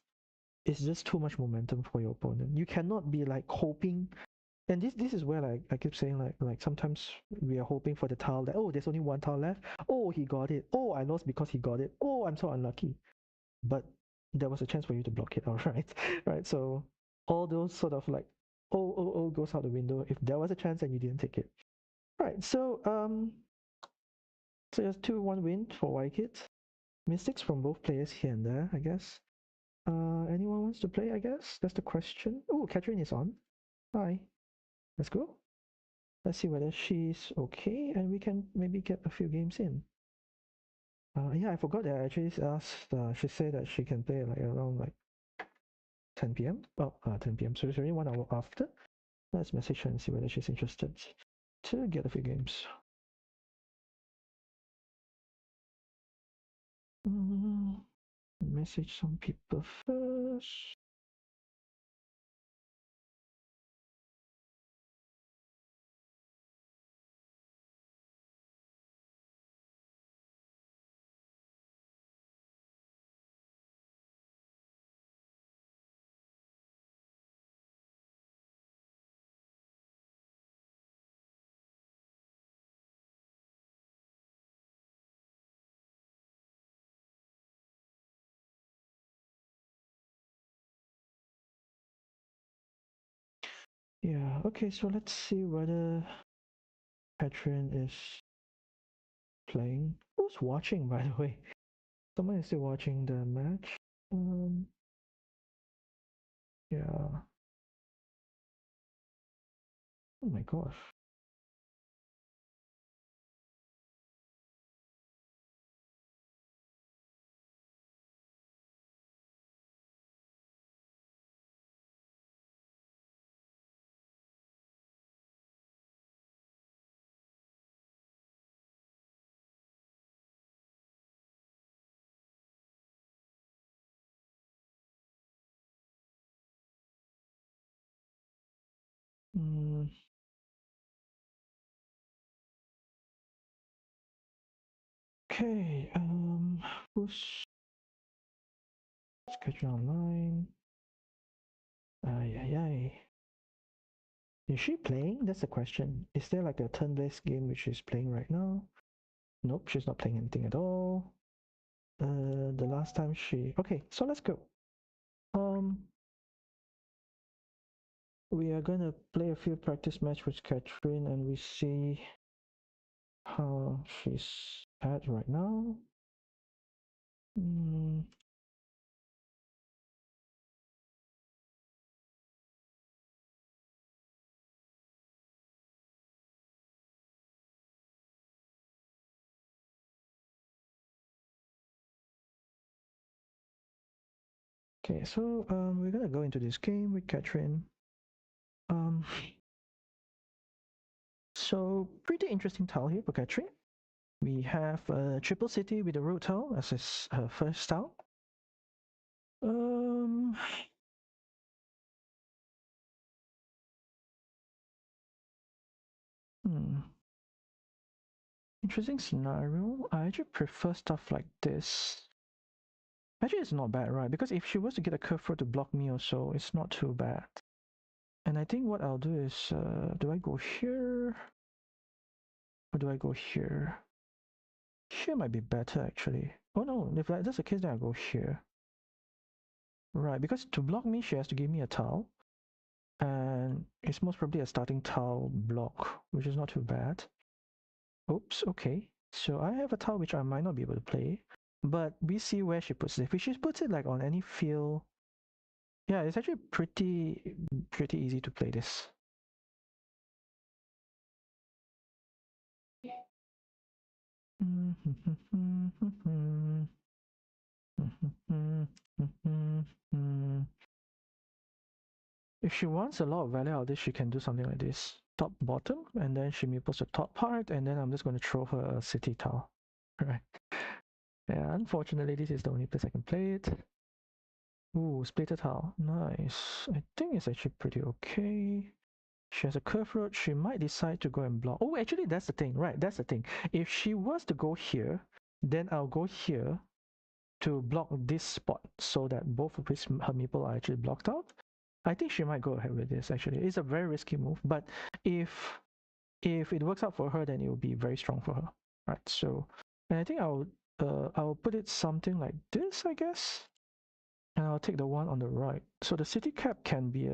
it's just too much momentum for your opponent. You cannot be like hoping, and this is where like I keep saying like sometimes we are hoping for the tile that, oh, there's only one tile left. Oh, he got it. Oh, I lost because he got it. Oh, I'm so unlucky. But there was a chance for you to block it, all right, right? So all those sort of like oh goes out the window if there was a chance and you didn't take it. Right. So there's 2-1 win for Wykids. Mistakes from both players here and there, I guess. Anyone wants to play, I guess? That's the question. Oh, Catherine is on. Hi. Let's go. Let's see whether she's okay and we can maybe get a few games in. Yeah, I forgot that I actually asked, she said that she can play like around like 10 p.m. Oh, 10 p.m. So it's already 1 hour after. Let's message her and see whether she's interested to get a few games. Message some people first. Yeah, okay, so let's see whether Patreon is playing. Who's watching, by the way? Someone is still watching the match. Yeah. Oh my gosh. Mm, okay. Who's schedule online? Ay, ay, ay. Is she playing? That's the question. Is there like a turn-based game which she's playing right now? Nope, she's not playing anything at all. The last time she... Okay, so let's go. We are gonna play a few practice match with Catherine and we see how she's at right now. Okay, so we're gonna go into this game with Catherine. So pretty interesting tile here for Catherine. We have a triple city with a road tile as his first tile. Um, Interesting scenario. I actually prefer stuff like this. Actually, it's not bad, right? Because if she was to get a curve road to block me or so, it's not too bad. And I think what I'll do is, do I go here? Or do I go here? Here might be better, actually. Oh no, if that's the case, then I'll go here. Right, because to block me, she has to give me a tile. And it's most probably a starting tile block, which is not too bad. Oops, okay. So I have a tile which I might not be able to play. But we see where she puts it. If she puts it like on any field, yeah, it's actually pretty easy to play this. If she wants a lot of value out of this, she can do something like this. Top, bottom, and then she meeples the top part, and then I'm just going to throw her a city tile. Right. Yeah, unfortunately, this is the only place I can play it. Ooh, splitter tile. Nice. I think it's actually pretty okay. She has a curve road. She might decide to go and block. Oh, actually, that's the thing. Right, that's the thing. If she was to go here, then I'll go here to block this spot so that both of her meeple are actually blocked out. I think she might go ahead with this, actually. It's a very risky move, but if it works out for her, then it will be very strong for her. Right, so, and I think I'll put it something like this, I guess. And I'll take the one on the right. So the city cap can be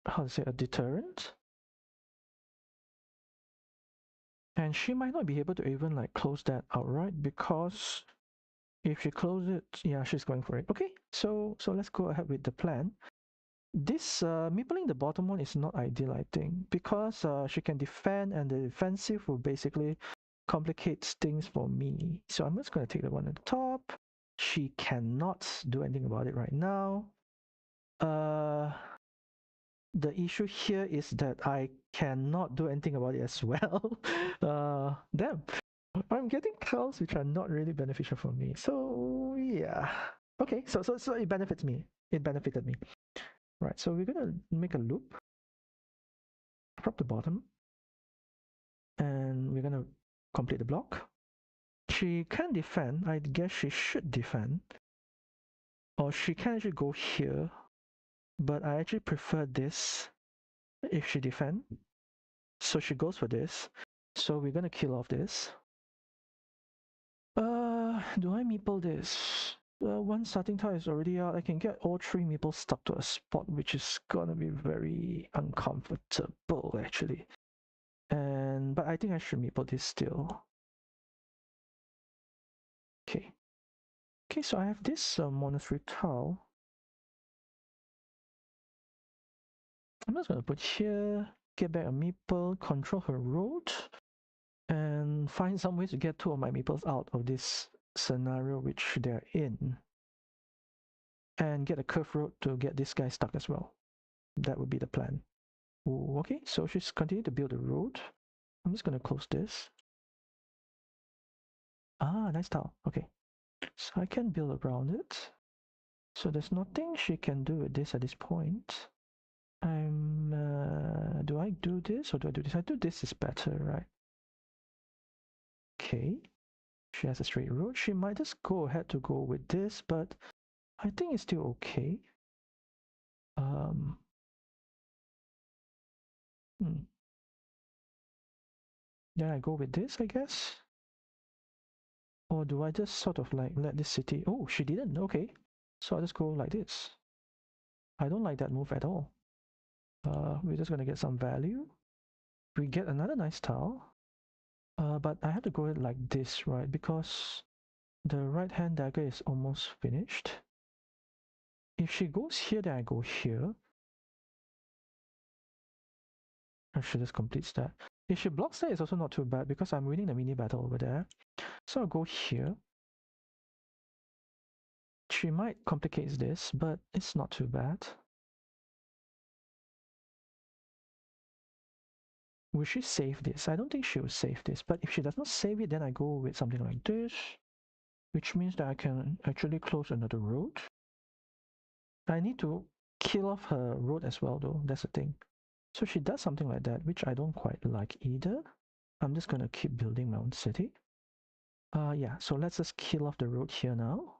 how to say, a deterrent. And she might not be able to even like close that outright, because if she closes it, yeah, she's going for it. Okay, so let's go ahead with the plan. This meepling the bottom one is not ideal, I think, because she can defend, and the defensive will basically complicate things for me. So I'm just going to take the one at the top. She cannot do anything about it right now. The issue here is that I cannot do anything about it as well. Damn. I'm getting tiles which are not really beneficial for me. So yeah. Okay, so it benefits me. It benefited me. Right, so we're gonna make a loop from the bottom, and we're gonna complete the block. She can defend. I guess she should defend. Or she can actually go here, but I actually prefer this if she defend. So she goes for this. So we're gonna kill off this. Do I meeple this? One starting tile is already out. I can get all three meeples stuck to a spot, which is gonna be very uncomfortable, actually. But I think I should meeple this still. Okay. Okay, so I have this monastery tile. I'm just gonna put here, get back a meeple, control her road, and find some ways to get two of my meeples out of this scenario which they're in. And get a curve road to get this guy stuck as well. That would be the plan. Ooh, okay, so she's continuing to build a road. I'm just gonna close this. Ah, nice tile. Okay, so I can build around it. So there's nothing she can do with this at this point. Do I do this or do I do this? I do this is better, right? Okay, she has a straight road. She might just go ahead to go with this, but I think it's still okay. Then I go with this, I guess. Or do I just sort of like let this city... Oh, she didn't. Okay. So I'll just go like this. I don't like that move at all. We're just going to get some value. We get another nice tile. But I have to go like this, right? Because the right-hand dagger is almost finished. If she goes here, then I go here. And she just completes that. If she blocks that, it's also not too bad because I'm winning the mini battle over there. So I'll go here. She might complicate this, but it's not too bad. Will she save this? I don't think she will save this, but if she does not save it, then I go with something like this, which means that I can actually close another road. I need to kill off her road as well, though. That's the thing. So she does something like that, which I don't quite like either. I'm just gonna keep building my own city. Yeah, so let's just kill off the road here now.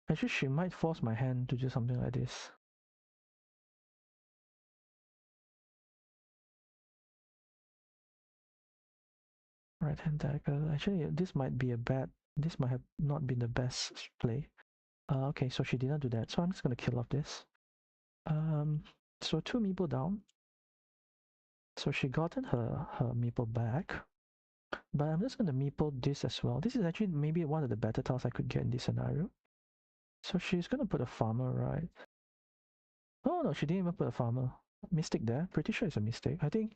Actually, she might force my hand to do something like this. Right-hand dagger. Actually, this might have not been the best play. Okay, so she didn't do that. So I'm just gonna kill off this. So 2 meeple down. So she gotten her meeple back. But I'm just gonna meeple this as well. This is actually maybe one of the better tiles I could get in this scenario. So she's gonna put a farmer, right? Oh no, she didn't even put a farmer. Mistake there. Pretty sure it's a mistake. I think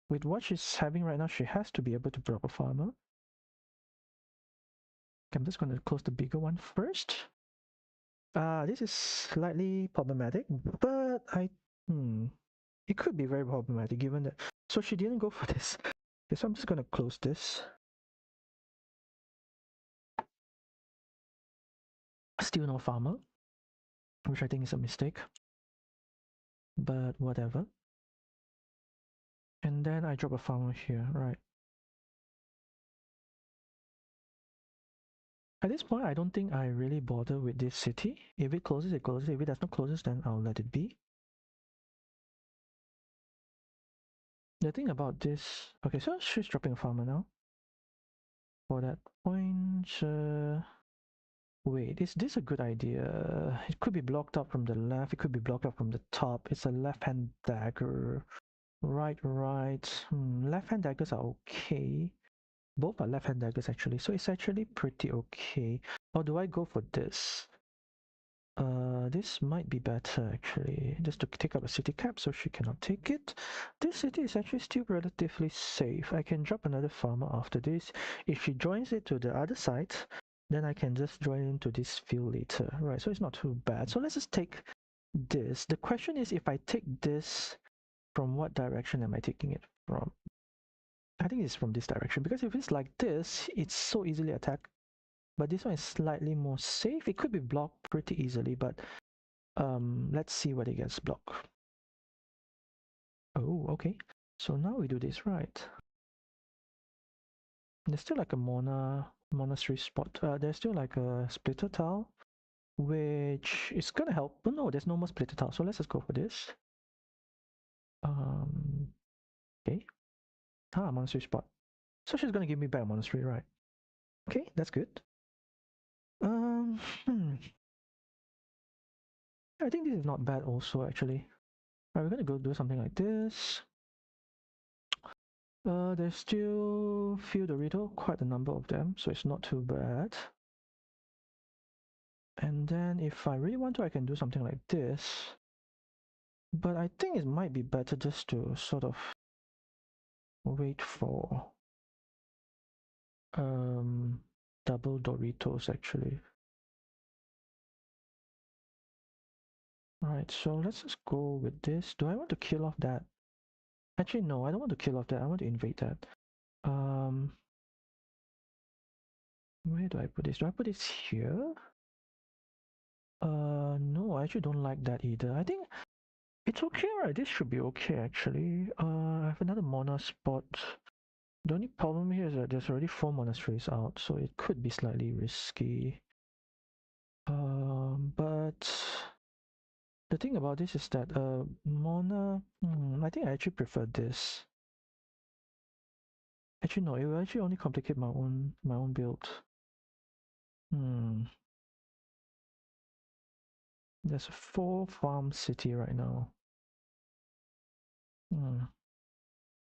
with what she's having right now, she has to be able to put up a farmer. I'm just gonna close the bigger one first. This is slightly problematic, but it could be very problematic given that. So she didn't go for this. Okay, so I'm just gonna close this. Still no farmer, which I think is a mistake, but whatever. And then I drop a farmer here, right? At this point, I don't think I really bother with this city. If it closes, it closes. If it does not close, then I'll let it be. The thing about this, okay, so she's dropping a farmer now. For that point, wait, is this a good idea? It could be blocked up from the left, it could be blocked up from the top. It's a left-hand dagger. Right. Left-hand daggers are okay. Both are left-hand daggers actually, so it's actually pretty okay. Or do I go for this? This might be better actually, just to take up a city cap so she cannot take it. This city is actually still relatively safe. I can drop another farmer after this. If she joins it to the other side, then I can just join into this field later. Right, so it's not too bad. So let's just take this. The question is, if I take this, from what direction am I taking it from? I think it's from this direction, because if it's like this, it's so easily attacked. But this one is slightly more safe. It could be blocked pretty easily, but let's see whether it gets blocked. Oh, okay. So now we do this right. There's still like a monastery spot. There's still like a splitter tile, which is gonna help. But no, there's no more splitter tile. So let's just go for this. Okay. Monastery spot. So she's gonna give me back a monastery, right? Okay, that's good. I think this is not bad also actually. Right, we're gonna go do something like this. There's still few Dorito, quite a number of them, so it's not too bad. And then if I really want to, I can do something like this. But I think it might be better just to sort of wait for double Doritos actually. Alright, so let's just go with this. Do I want to kill off that? Actually, no, I don't want to kill off that. I want to invade that. Where do I put this? Do I put this here? No, I actually don't like that either. I think it's okay, right? This should be okay, actually. I have another Mona spot. The only problem here is that there's already 4 monasteries out, so it could be slightly risky. But the thing about this is that Mona, I think I actually prefer this. Actually, no, it will actually only complicate my own build. There's a 4 farm city right now.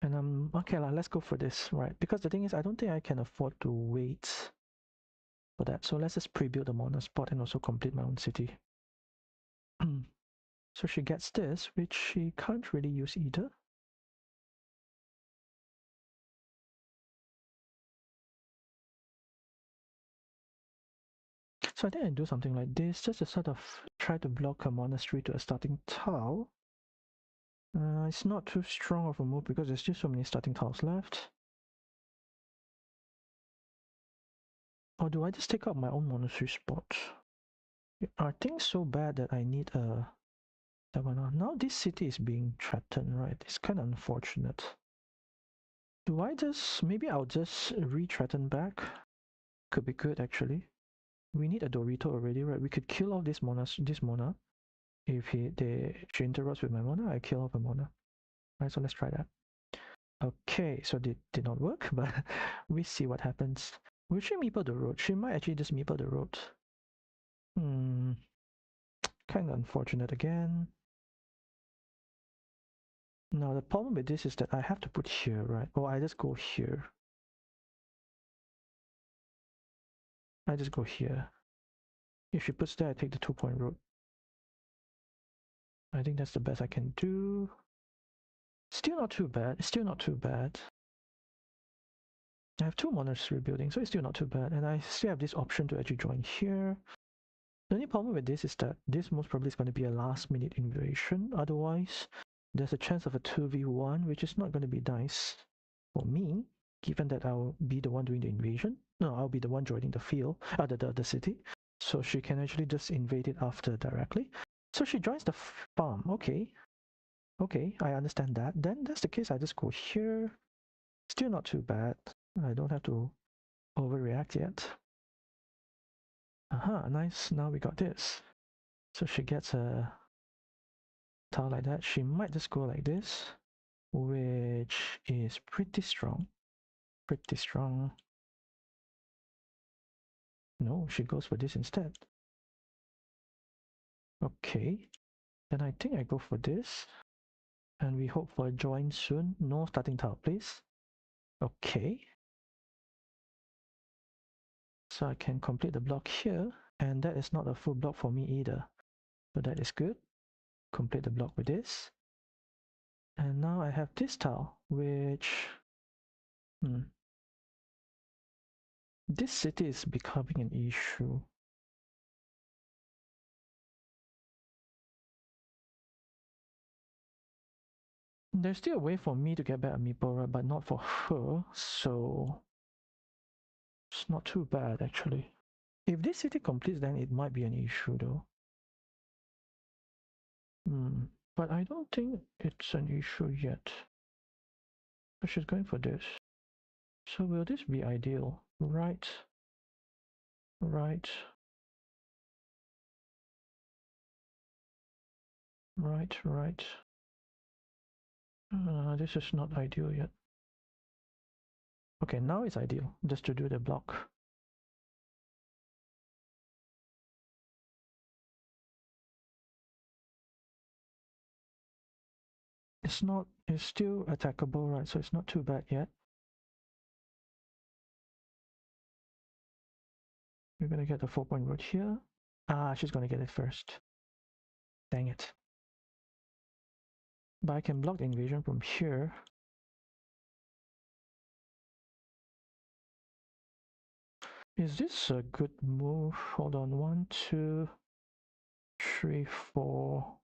And I'm okay lah, let's go for this, right? Because the thing is, I don't think I can afford to wait for that. So let's just pre-build the Mona spot and also complete my own city. So she gets this, which she can't really use either. So I think I do something like this, just to sort of try to block a monastery to a starting tile. It's not too strong of a move because there's still so many starting tiles left. Or do I just take out my own monastery spot? Are things so bad that I need a... Now this city is being threatened, right? It's kind of unfortunate. Do I just... Maybe I'll just re-threaten back. Could be good, actually. We need a Dorito already, right? We could kill off this Mona. If she interrupts with my Mona, I kill off a Mona. Right, so let's try that. Okay, so it did not work, but we see what happens. Will she meeple the road? She might actually just meeple the road. Kind of unfortunate again. Now the problem with this is that I have to put here, right? Or I just go here. I just go here. If she puts there, I take the 2-point road. I think that's the best I can do. Still not too bad. It's still not too bad. I have 2 monastery buildings, so it's still not too bad. And I still have this option to actually join here. The only problem with this is that this most probably is going to be a last-minute invasion. Otherwise, there's a chance of a 2v1, which is not going to be nice for me, given that I'll be the one doing the invasion. No, I'll be the one joining the field, the city. So she can actually just invade it after directly. So she joins the farm. Okay. Okay, I understand that. Then that's the case. I just go here. Still not too bad. I don't have to overreact yet. Aha, nice. Now we got this. So she gets a tile like that. She might just go like this, which is pretty strong. Pretty strong. No, she goes for this instead. Okay. Then I think I go for this. And we hope for a join soon. No starting tile, please. Okay. So I can complete the block here. And that is not a full block for me either. So that is good. Complete the block with this. And now I have this tile, which... This city is becoming an issue. There's still a way for me to get back a meeple, but not for her, so... It's not too bad, actually. If this city completes, then it might be an issue, though. But I don't think it's an issue yet. But she's going for this. So will this be ideal? Right. Right. Right, right. This is not ideal yet. Okay, now it's ideal, just to do the block. It's still attackable, right? So it's not too bad yet. We're gonna get the 4-point road here. She's gonna get it first. Dang it. But I can block the invasion from here. Is this a good move? Hold on. 1, 2, 3, 4.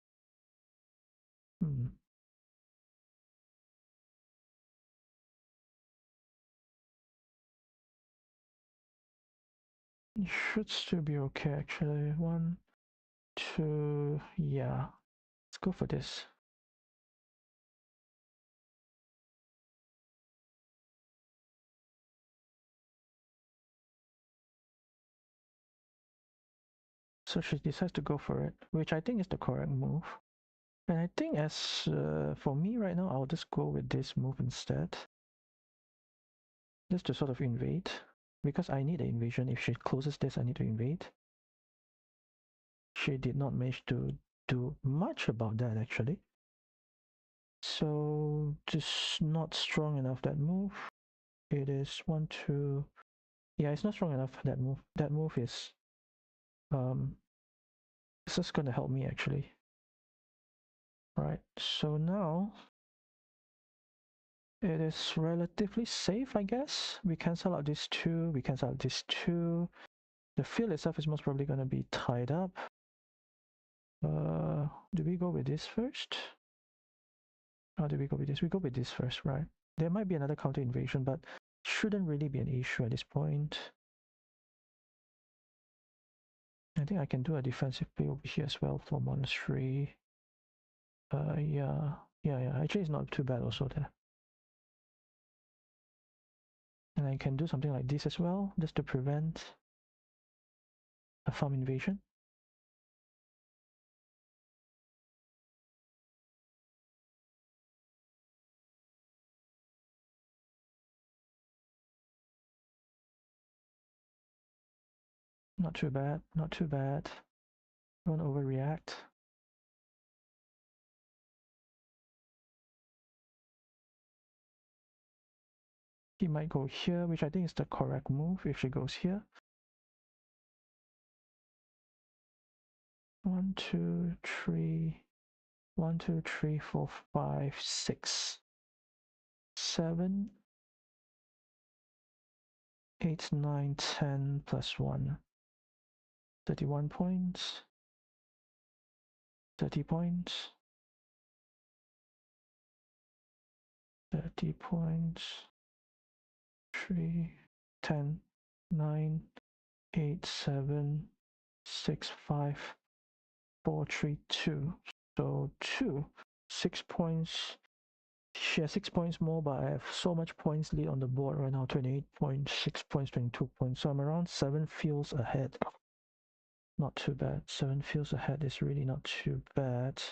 It should still be okay, actually. 1, 2, yeah. Let's go for this. So she decides to go for it, which I think is the correct move. And I think as for me right now, I'll just go with this move instead. Just to sort of invade. Because I need an invasion. If she closes this, I need to invade. She did not manage to do much about that, actually. So just not strong enough, that move. It is 1, 2... Yeah, it's not strong enough, that move. That move is... It's just gonna help me, actually. Right, so now... It is relatively safe, I guess. We cancel out these 2, we cancel out these 2. The field itself is most probably going to be tied up. Do we go with this first? How do we go with this? We go with this first, right? There might be another counter invasion, but shouldn't really be an issue at this point. I think I can do a defensive play over here as well for monastery. Yeah. Actually, it's not too bad also there. And I can do something like this as well, just to prevent a farm invasion. Not too bad, not too bad. Don't overreact. She might go here, which I think is the correct move if she goes here. 1, 2, 3. 1, 2, 3, 4, 5, 6, 7, 8, 9, 10 plus 1. 31 points. 30 points. 30 points. 3, 10, 9, 8, 7, 6, 5, 4, 3, 2. So 2, 6 points. She has 6 points more, but I have so much points lead on the board right now. 28 points, 6 points, 22 points. So I'm around 7 fields ahead. Not too bad. 7 fields ahead is really not too bad.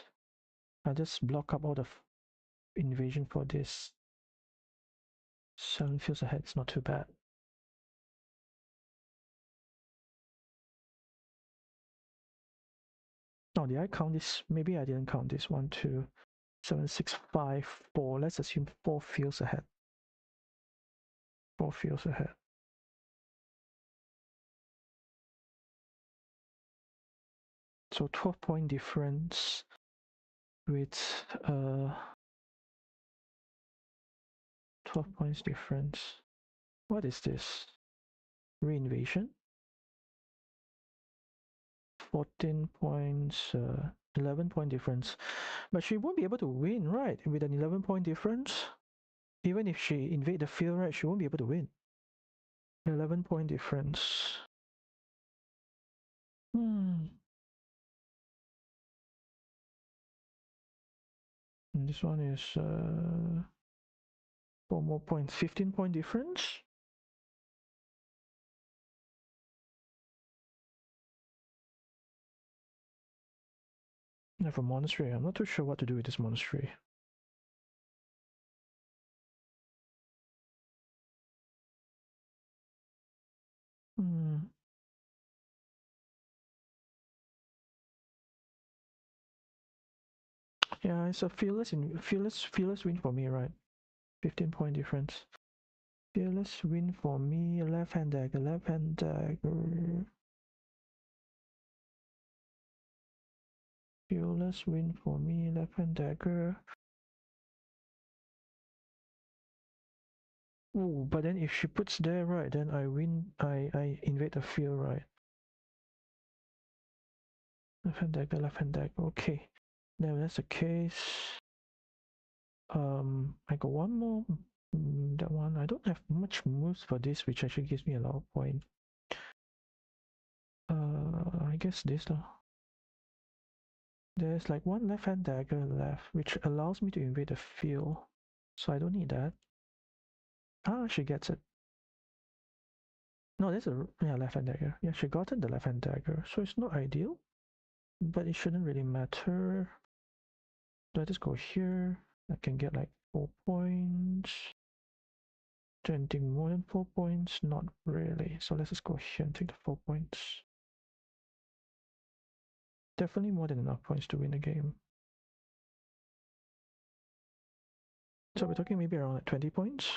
I just block up all the invasion for this. 7 fields ahead is not too bad. Oh, did I count this? Maybe I didn't count this. 1, 2, 7, 6, 5, 4. Let's assume 4 fields ahead. 4 fields ahead. So 12-point difference with 12 points difference. What is this? Reinvasion? 14 points, 11-point difference. But she won't be able to win, right? With an 11-point difference? Even if she invade the field, right, she won't be able to win. 11-point difference. And this one is 4 more points. 15-point difference? I have a monastery. I'm not too sure what to do with this monastery. Yeah, it's a fearless win for me, right? 15-point difference. Fearless win for me. Left-hand dagger, left-hand dagger. Fearless win for me. Left-hand dagger. Ooh, but then if she puts there, right, then I win. I invade the field, right? Left-hand dagger, left-hand dagger. Okay. Now that's the case. I got one more. That one. I don't have much moves for this, which actually gives me a lot of points. I guess this though. There's like one left-hand dagger left, which allows me to invade the field. So I don't need that. Ah, she gets it. No, there's a left-hand dagger. Yeah, she got it, the left-hand dagger. So it's not ideal, but it shouldn't really matter. Do I just go here? I can get like 4 points. Anything more than 4 points? Not really. So let's just go here and take the 4 points. Definitely more than enough points to win the game. So we're talking maybe around like 20 points.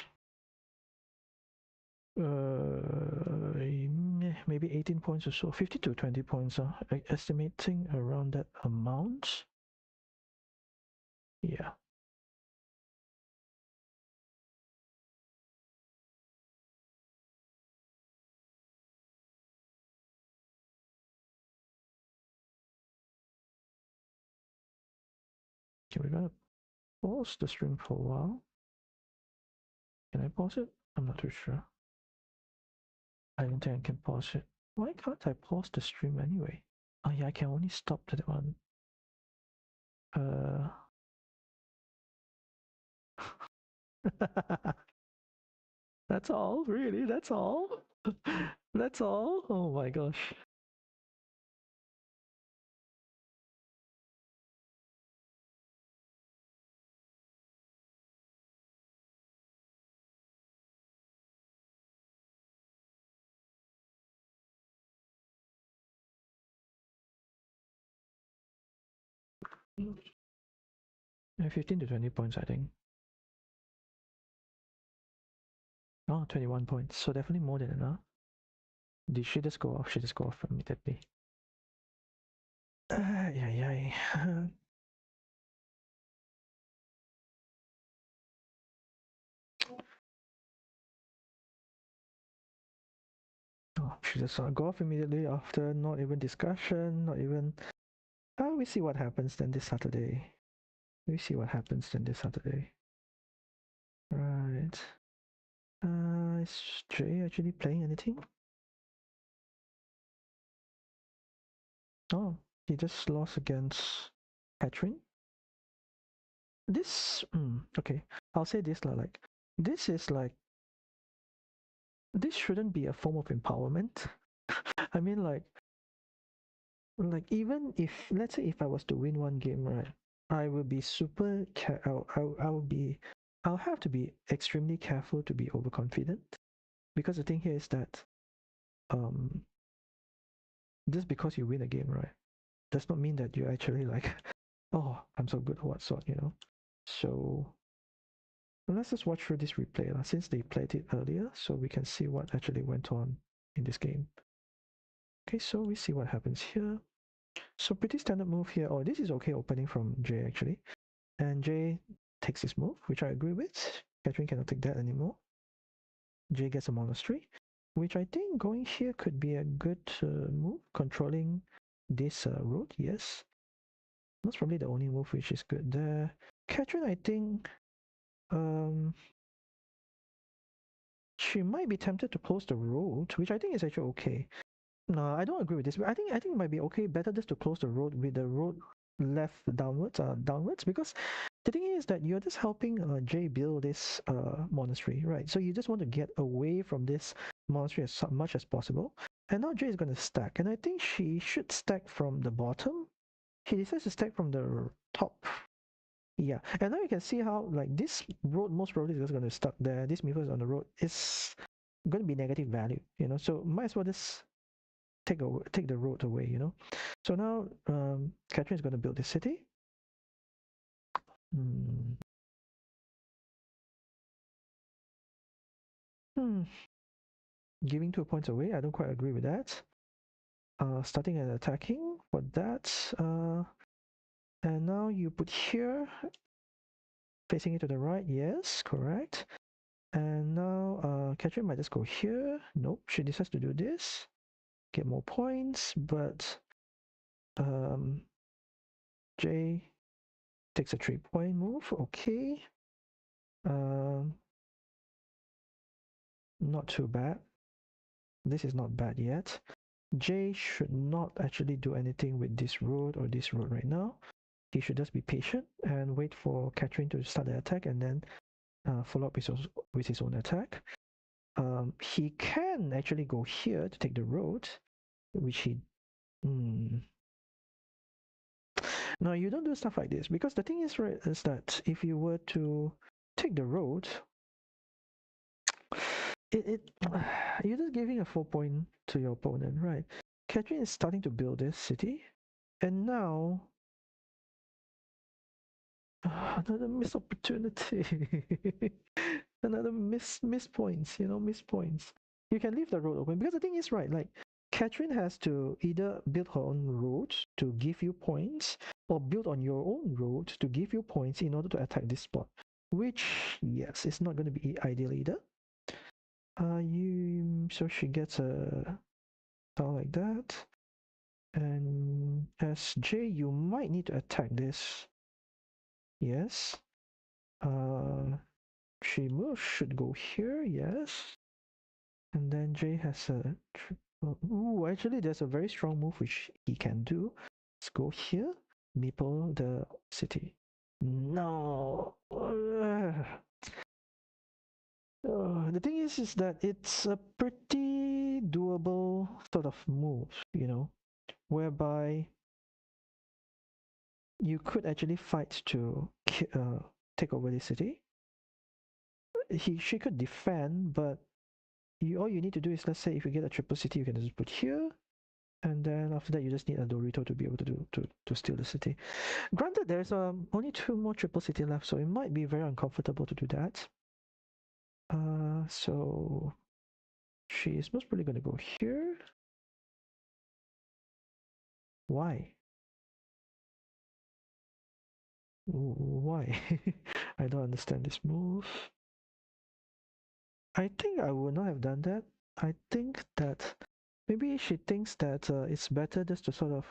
Maybe 18 points or so. 50 to 20 points. Estimating around that amount. Yeah. Okay, we're gonna pause the stream for a while. Can I pause it? I'm not too sure. I don't think I can pause it. Why can't I pause the stream anyway? Oh yeah, I can only stop that one. That's all? Really? That's all? That's all? Oh my gosh. Yeah, 15 to 20 points, I think. Oh, 21 points. So definitely more than enough. Did she just go off? She just go off immediately. Yeah. Oh, she just go off immediately after not even discussion, not even. We see what happens then this Saturday. We see what happens then this Saturday. Right. Is Jay actually playing anything? Oh, he just lost against Catherine. This, okay, I'll say this like, this is like, this shouldn't be a form of empowerment. I mean, like even if, let's say if I was to win one game, right, I will be super, I'll have to be extremely careful to be overconfident. Because the thing here is that, um, just because you win a game, right, does not mean that you actually like, oh, I'm so good at what sort, you know? So let's just watch through this replay since they played it earlier, so we can see what actually went on in this game. Okay, so we see what happens here. So pretty standard move here. Oh, this is okay opening from Jay actually. And Jay takes his move, which I agree with. Catherine cannot take that anymore. Jay gets a monastery, which I think going here could be a good move, controlling this road, yes. That's probably the only move which is good there. Catherine, I think, she might be tempted to close the road, which I think is actually okay. No, I don't agree with this. I think it might be okay. Better just to close the road with the road left downwards, because the thing is that you're just helping Jay build this monastery, right? So you just want to get away from this monastery as much as possible. And now Jay is going to stack, and I think she should stack from the bottom. She decides to stack from the top. Yeah, and now you can see how like this road most probably is just going to stuck there. This Miho is on the road. It's going to be negative value, you know. So might as well just take the road away, you know. So now Catherine is going to build this city. Hmm. Giving 2 points away, I don't quite agree with that. Starting and attacking for that. And now you put here, facing it to the right. Yes, correct. And now Catherine might just go here. Nope, she decides to do this. Get more points, but Jay takes a 3-point move. Okay. Not too bad. This is not bad yet. Jay should not actually do anything with this road or this road right now. He should just be patient and wait for Catherine to start the attack and then follow up with his own attack. He can actually go here to take the road, which he. No, you don't do stuff like this, because the thing is, right, is that if you were to take the road, it you're just giving a 4 point to your opponent, right? Catherine is starting to build this city, and now another missed opportunity. Another miss points, you know, miss points. You can leave the road open, because the thing is, right, like Catherine has to either build her own road to give you points, or build on your own road to give you points in order to attack this spot. Which, yes, is not going to be ideal either. So she gets a style like that. And as J, you might need to attack this yes. She should go here, yes. And then J has a ooh, actually there's a very strong move which he can do. Let's go here, meeple the city. No. The thing is that it's a pretty doable sort of move, whereby you could actually fight to take over the city. She could defend, but all you need to do is, let's say if you get a triple city, you can just put here, and then after that you just need a Dorito to be able to do to steal the city. Granted, there's only 2 more triple city left, so it might be very uncomfortable to do that. So she's most probably gonna go here. Why? Why? I don't understand this move. I think I would not have done that. I think that maybe she thinks that it's better just to sort of.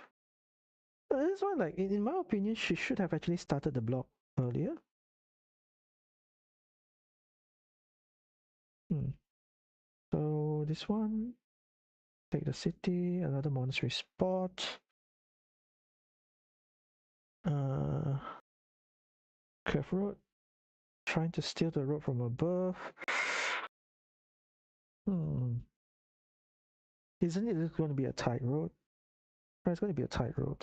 This one, like in my opinion, she should have actually started the block earlier. So this one, take the city, another monastery spot. Curve road, trying to steal the road from above. Isn't it going to be a tight road? It's going to be a tight road.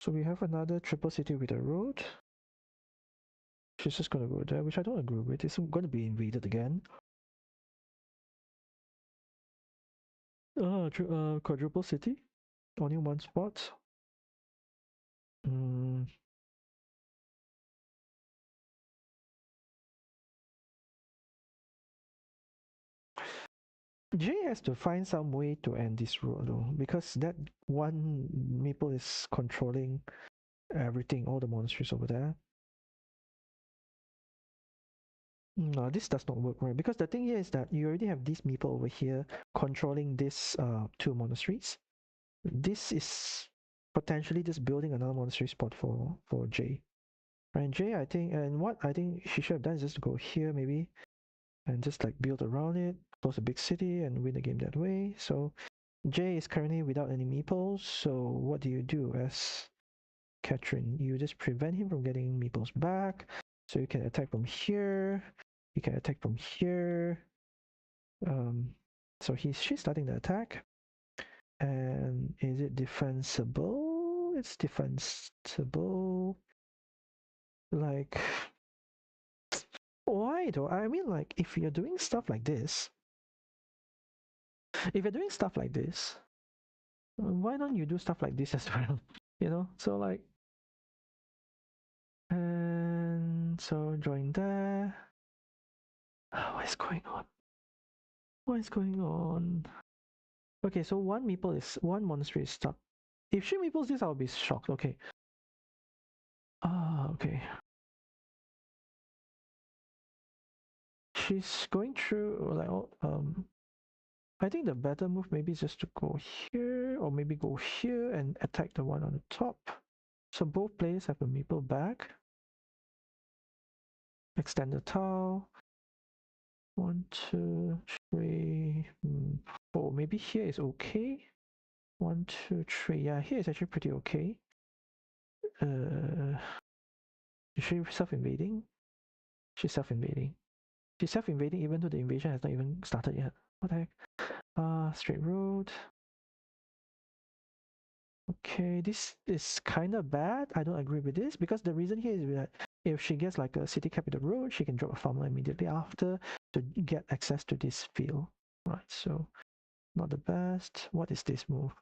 So we have another triple city with a road. She's just going to go there, which I don't agree with. It's going to be invaded again. Quadruple city. Only one spot. Jay has to find some way to end this road though, because that one meeple is controlling everything, all the monasteries over there. No, this does not work, right? Because the thing here is that you already have this meeple over here controlling these 2 monasteries. This is potentially just building another monastery spot for Jay. Right, Jay, I think, and what I think she should have done is just to go here maybe, and just like build around it, close a big city, and win the game that way. So Jay is currently without any meeples. So what do you do as Catherine? You just prevent him from getting meeples back. So you can attack from here. You can attack from here. So she's starting the attack. And is it defensible? It's defensible. Like, why though? I mean, like, if you're doing stuff like this, why don't you do stuff like this as well? So like, and so join there. What is going on? What is going on? Okay, so one monastery is stuck. If she meeples this, I'll be shocked. Okay. Okay. She's going through like I think the better move maybe is just to go here, or maybe go here and attack the one on the top. So both players have a meeple back. Extend the tile. 1, 2, 3, 4. Maybe here is okay. 1, 2, 3. Yeah, here is actually pretty okay. Is she self-invading? She's self-invading. She's self-invading even though the invasion has not even started yet. What the heck? Straight road. Okay, this is kind of bad. I don't agree with this because the reason here is that if she gets like a city capital road, she can drop a farmer immediately after to get access to this field. Right, so not the best. What is this move?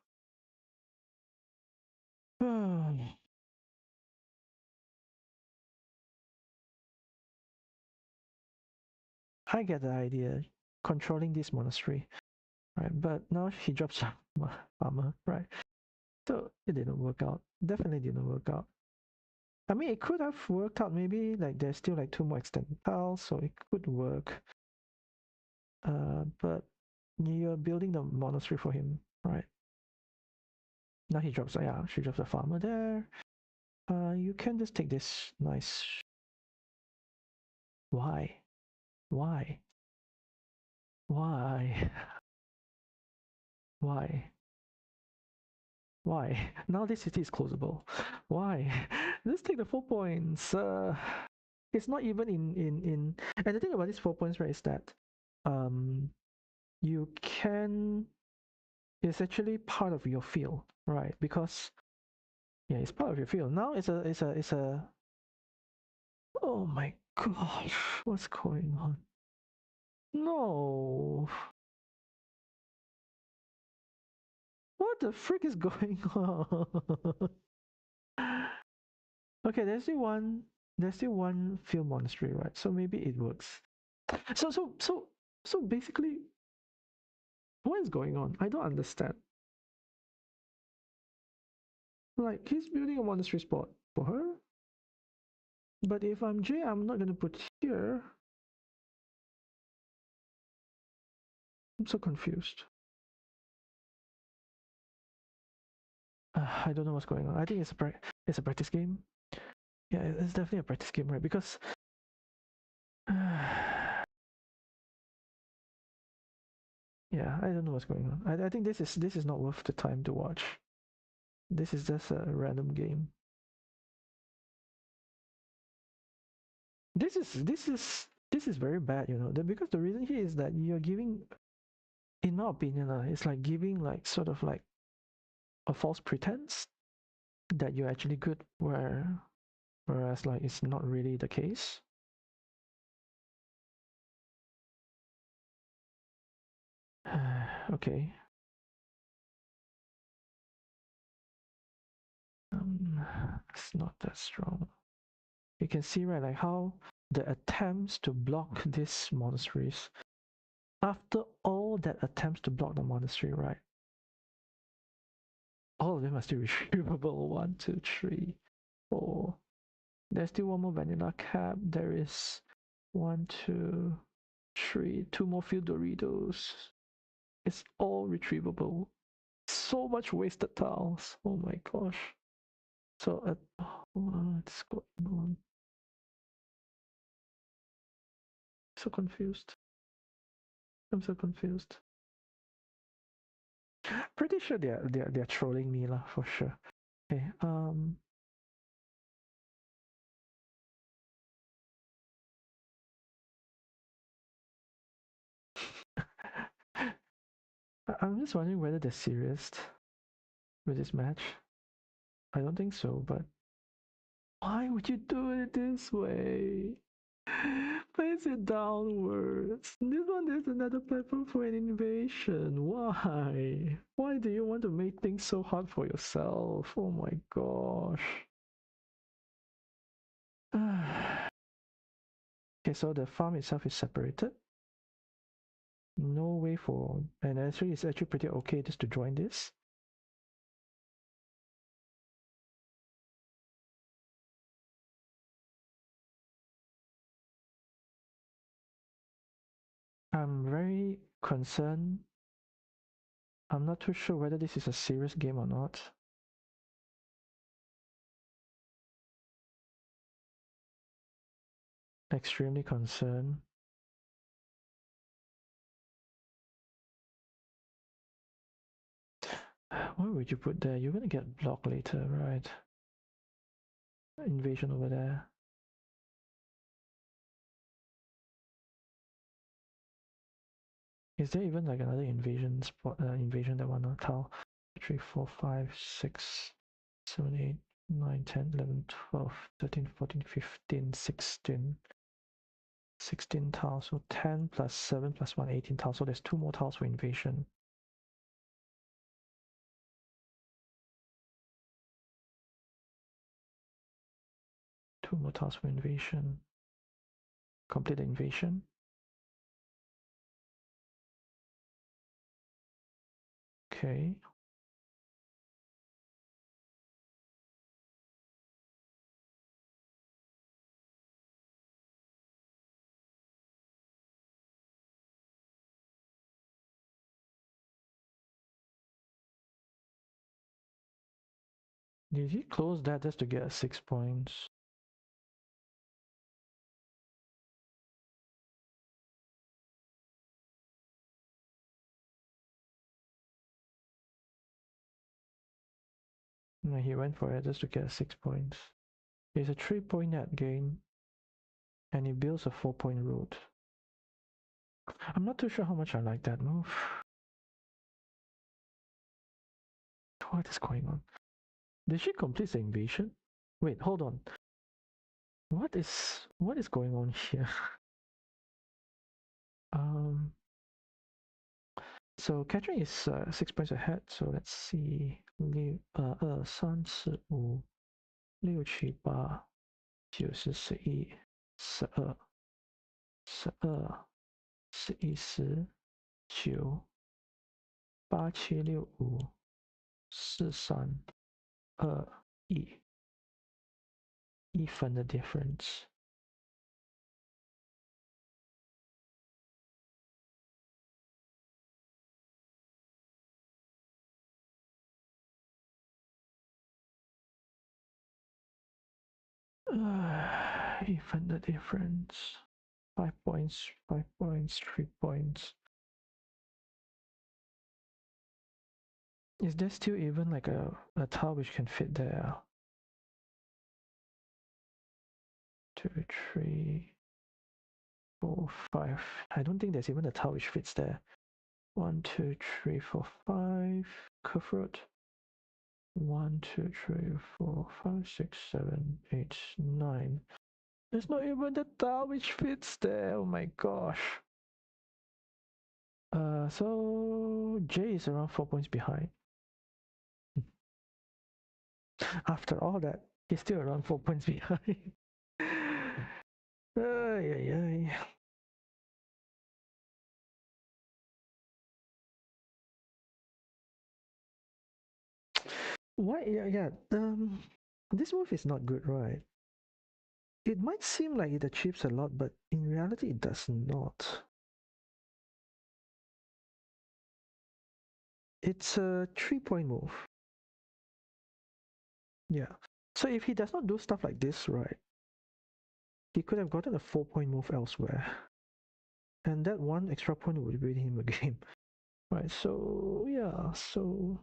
I get the idea, controlling this monastery, right? But now he drops farmer, right? So it didn't work out. Definitely didn't work out. I mean, it could have worked out. Maybe like there's still like 2 more extended tiles, so it could work. But you're building the monastery for him, right? Now he drops. Yeah, she drops a farmer there. You can just take this nice. Why? Why? Why? Why? Why? Now this city is closable. Why? Let's take the 4 points. It's not even in. And the thing about these 4 points, right, is that um, you can. It's actually part of your field, right? Because yeah, it's part of your field. Now it's a. Oh my gosh, what's going on? No. What the frick is going on? Okay, there's still one field monastery, right? So maybe it works. So basically, what is going on? I don't understand. Like he's building a monastery spot for her, but if I'm Jay, I'm not gonna put here. I'm so confused. I don't know what's going on. I think it's a practice game. Yeah, it's definitely a practice game, right? Because yeah, I don't know what's going on. I think this is not worth the time to watch. This is just a random game. This is very bad, because the reason here is that you're giving, in my opinion, it's like giving like sort of like a false pretense that you're actually good, whereas like it's not really the case. Okay. It's not that strong. You can see, right, like how the attempts to block these monasteries, after all that attempts to block the monastery, right, all of them are still retrievable. 1, 2, 3, 4. There's still one more vanilla cap. There is 1, 2, 3, 2 more field Doritos. It's all retrievable. So much wasted tiles. Oh my gosh. So what's going on? So confused. I'm so confused. Pretty sure they're trolling me lah, for sure. Okay. I'm just wondering whether they're serious with this match. I don't think so, but why would you do it this way? Place it downwards. This one is another platform for an invasion. Why? Why do you want to make things so hard for yourself? Oh my gosh. Okay, so the farm itself is separated. No way for, and actually it's actually pretty okay just to join this. I'm very concerned. I'm not too sure whether this is a serious game or not. Extremely concerned. Why would you put there? You're gonna get blocked later, right? Invasion over there. Is there even like another invasion spot? Invasion that one tile? 3, 4, 5, 6, 7, 8, 9, 10, 11, 12, 13, 14, 15, 16. 16 tiles, so 10 plus 7 plus 1, 18 tiles. So there's 2 more tiles for invasion. Two more tiles for invasion. Complete the invasion. Okay. Did he close that just to get 6 points? No, he went for it just to get 6 points. It's a 3-point net gain, and he builds a 4-point route. I'm not too sure how much I like that move. What is going on? Did she complete the invasion? Wait, hold on. What is going on here? So Catherine is 6 points ahead. So let's see. 6、12、12、13、14、8、7、6、5、4、3、2、1，一分的 difference。even the difference. 5 points, 5 points, 3 points. Is there still even like a tile which can fit there? 2, 3, 4, 5. I don't think there's even a tile which fits there. 1, 2, 3, 4, 5. Curve road. 1, 2, 3, 4, 5, 6, 7, 8, 9. There's not even the tile which fits there. Oh my gosh. So J is around 4 points behind. After all that, he's still around 4 points behind. Ay, ay, ay. Why? Yeah. This move is not good, right? It might seem like it achieves a lot, but in reality, it does not. It's a 3-point move. Yeah. So if he does not do stuff like this, right, he could have gotten a 4-point move elsewhere. And that one extra point would win him a game. Right, so yeah, so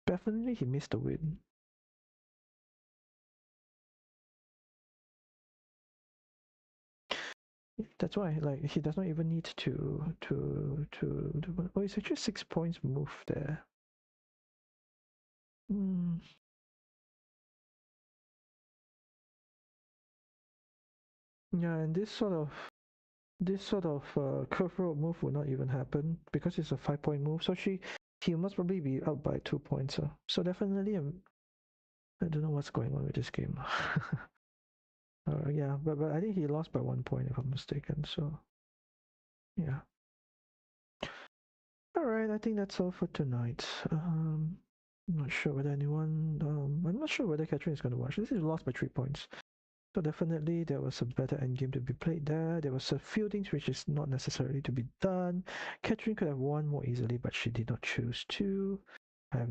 definitely he missed the win. That's why, like, he does not even need to oh, it's actually 6 points move there. Yeah, and this sort of curve road move will not even happen because it's a 5-point move. So he must probably be up by 2 points. So definitely, I don't know what's going on with this game. Yeah, but I think he lost by 1 point if I'm mistaken. So yeah. All right, I think that's all for tonight. I'm not sure whether I'm not sure whether Catherine is going to watch. This is lost by 3 points. So definitely there was a better endgame to be played there. There was a few things which is not necessarily to be done. Catherine could have won more easily, but she did not choose to. I have no